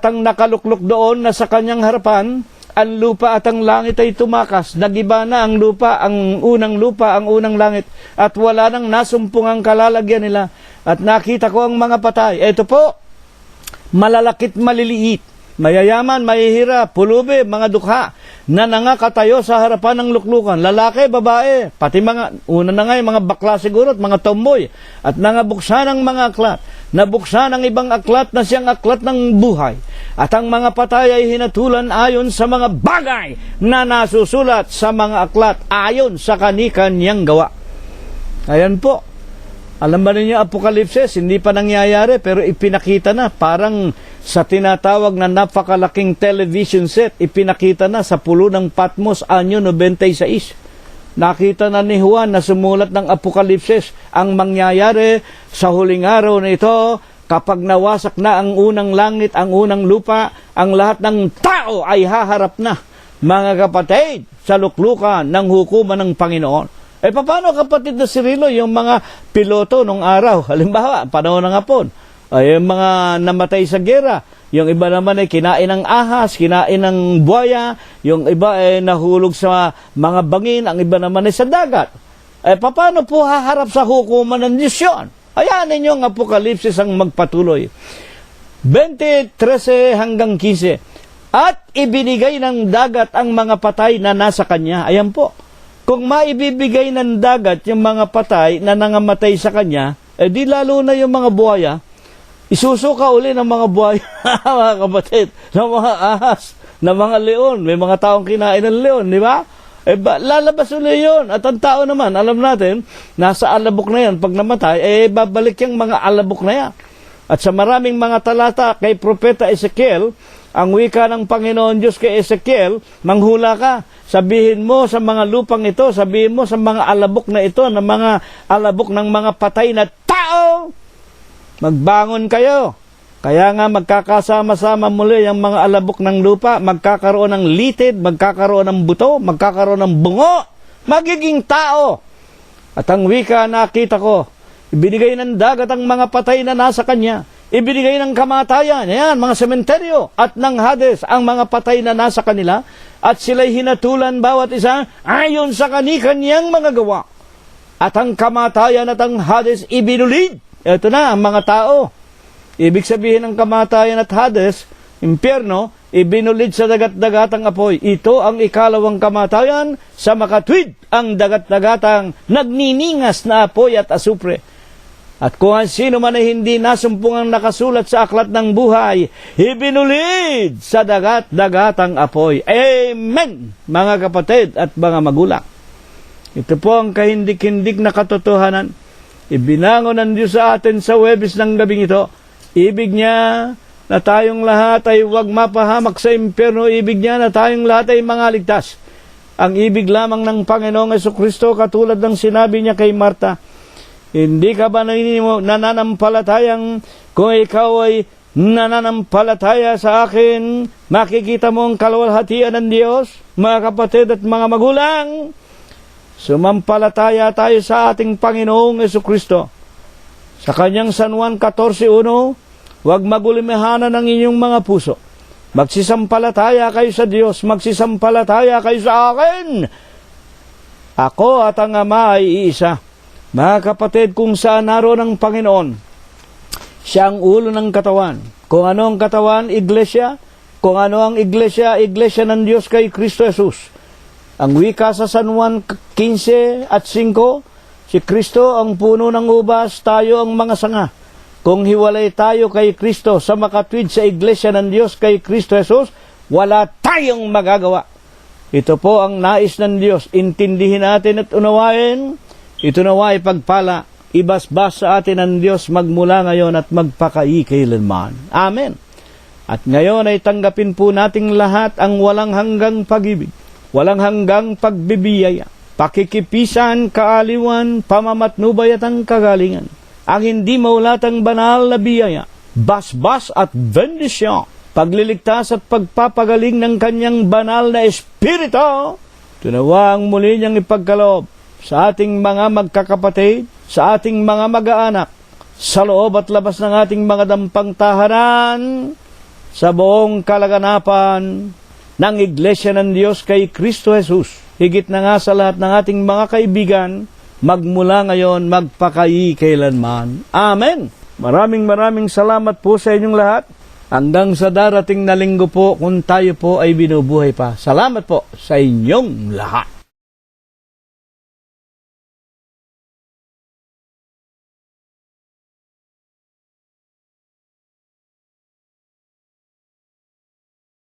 ang nakalukluk doon na sa kanyang harapan ang lupa at ang langit ay tumakas. Nagiba na ang lupa, ang unang langit, at wala nang nasumpong ang kalalagyan nila. At nakita ko ang mga patay. Ito po, malalakit maliliit, mayayaman, mahihirap, pulubi, mga dukha, na nangakatayo sa harapan ng luklukan. Lalaki, babae, pati una na nga yung mga bakla siguro at mga tomboy. At nangabuksan ang mga aklat. Nabuksan ang ibang aklat na siyang aklat ng buhay. At ang mga patay ay hinatulan ayon sa mga bagay na nasusulat sa mga aklat ayon sa kani-kanyang gawa. Ayan po. Alam ba ninyo, Apokalipsis, hindi pa nangyayari pero ipinakita na. Parang sa tinatawag na napakalaking television set, ipinakita na sa pulo ng Patmos, anyo 96. Nakita na ni Juan na sumulat ng Apokalipsis ang mangyayari sa huling araw na ito kapag nawasak na ang unang langit, ang unang lupa, ang lahat ng tao ay haharap na, mga kapatid, sa luklukan ng hukuman ng Panginoon. Paano kapatid na Cirilo, yung mga piloto nung araw, halimbawa, panahon ng hapon, yung mga namatay sa gera, yung iba naman ay kinain ng ahas, kinain ng buhaya, yung iba ay nahulog sa mga bangin, ang iba naman ay sa dagat. Paano po haharap sa hukuman ng Diyos yun? Ayan ninyo ang Apokalipsis ang magpatuloy. 20:13 hanggang 15. At ibinigay ng dagat ang mga patay na nasa kanya. Ayan po. Kung maibibigay ng dagat yung mga patay na nangamatay sa kanya, di lalo na yung mga buhaya, isusuka uli ng mga buhaya, mga kapatid, ng mga ahas, ng mga leon. May mga taong kinain ng leon, di ba? Lalabas uli yun. At ang tao naman, alam natin, nasa alabok na yan. Pag namatay, babalik yung mga alabok na yan. At sa maraming mga talata kay Propeta Ezekiel, ang wika ng Panginoon Diyos kay Ezekiel, manghula ka. Sabihin mo sa mga lupang ito, sabihin mo sa mga alabok na ito, na mga alabok ng mga patay na tao, magbangon kayo. Kaya nga magkakasama-sama muli ang mga alabok ng lupa, magkakaroon ng litid, magkakaroon ng buto, magkakaroon ng bungo, magiging tao. At ang wika nakita ko, ibinigay ng dagat ang mga patay na nasa kanya. Ibinigay ng kamatayan, yan, mga sementeryo, at ng Hades, ang mga patay na nasa kanila, at sila'y hinatulan bawat isa ayon sa kani-kanyang mga gawa. At ang kamatayan at ang Hades ibinulid. Ito na, ang mga tao. Ibig sabihin ng kamatayan at Hades, impyerno, ibinulid sa dagat-dagatang apoy. Ito ang ikalawang kamatayan, sa makatwid ang dagat-dagatang nagniningas na apoy at asupre. At kung ang sino man ay hindi nasumpong ang nakasulat sa aklat ng buhay, ibinulid sa dagat-dagatang apoy. Amen, mga kapatid at mga magulang. Ito po ang kahindik-hindik na katotohanan. Ibinangon ng Diyos sa atin sa Huwebes ng gabing ito. Ibig niya na tayong lahat ay huwag mapahamak sa impyerno. Ibig niya na tayong lahat ay mangaligtas. Ang ibig lamang ng Panginoong Jesucristo, katulad ng sinabi niya kay Marta, hindi ka ba nananampalatayang kung ikaw ay nananampalataya sa akin, makikita mo ang kaluwalhatian ng Diyos? Mga kapatid at mga magulang, sumampalataya tayo sa ating Panginoong Jesucristo. Sa kanyang San Juan 14:1, huwag magulimahanan ang inyong mga puso. Magsisampalataya kayo sa Diyos, magsisampalataya kayo sa akin. Ako at ang Ama ay iisa. Mga kapatid, kung saan naroon ang Panginoon, siya ang ulo ng katawan. Kung ano ang katawan, iglesia. Kung ano ang iglesia, iglesia ng Diyos kay Kristo Jesus. Ang wika sa San Juan 15:5, si Kristo ang puno ng ubas, tayo ang mga sanga. Kung hiwalay tayo kay Kristo sa makatwid sa iglesia ng Diyos kay Kristo Jesus, wala tayong magagawa. Ito po ang nais ng Diyos. Intindihin natin at unawain. Ito nawa ay pagpala, ibasbas sa atin ng Diyos magmula ngayon at magpakailanman. Amen. At ngayon ay tanggapin po nating lahat ang walang hanggang pag-ibig, walang hanggang pagbibiyaya, pakikipisan, kaaliwan, pamamatnubay at ang kagalingan, ang hindi maulatang banal na biyaya, basbas at bendisyon, pagliligtas at pagpapagaling ng kanyang banal na espiritu. Tunawa ang muli niyang ipagkaloob sa ating mga magkakapatid, sa ating mga mag-aanak, sa loob at labas ng ating mga dampang tahanan, sa buong kalaganapan ng Iglesia ng Diyos kay Kristo Jesus. Higit na nga sa lahat ng ating mga kaibigan, magmula ngayon, magpakayi kailanman. Amen! Maraming salamat po sa inyong lahat. Hanggang sa darating na linggo po kung tayo po ay binubuhay pa. Salamat po sa inyong lahat.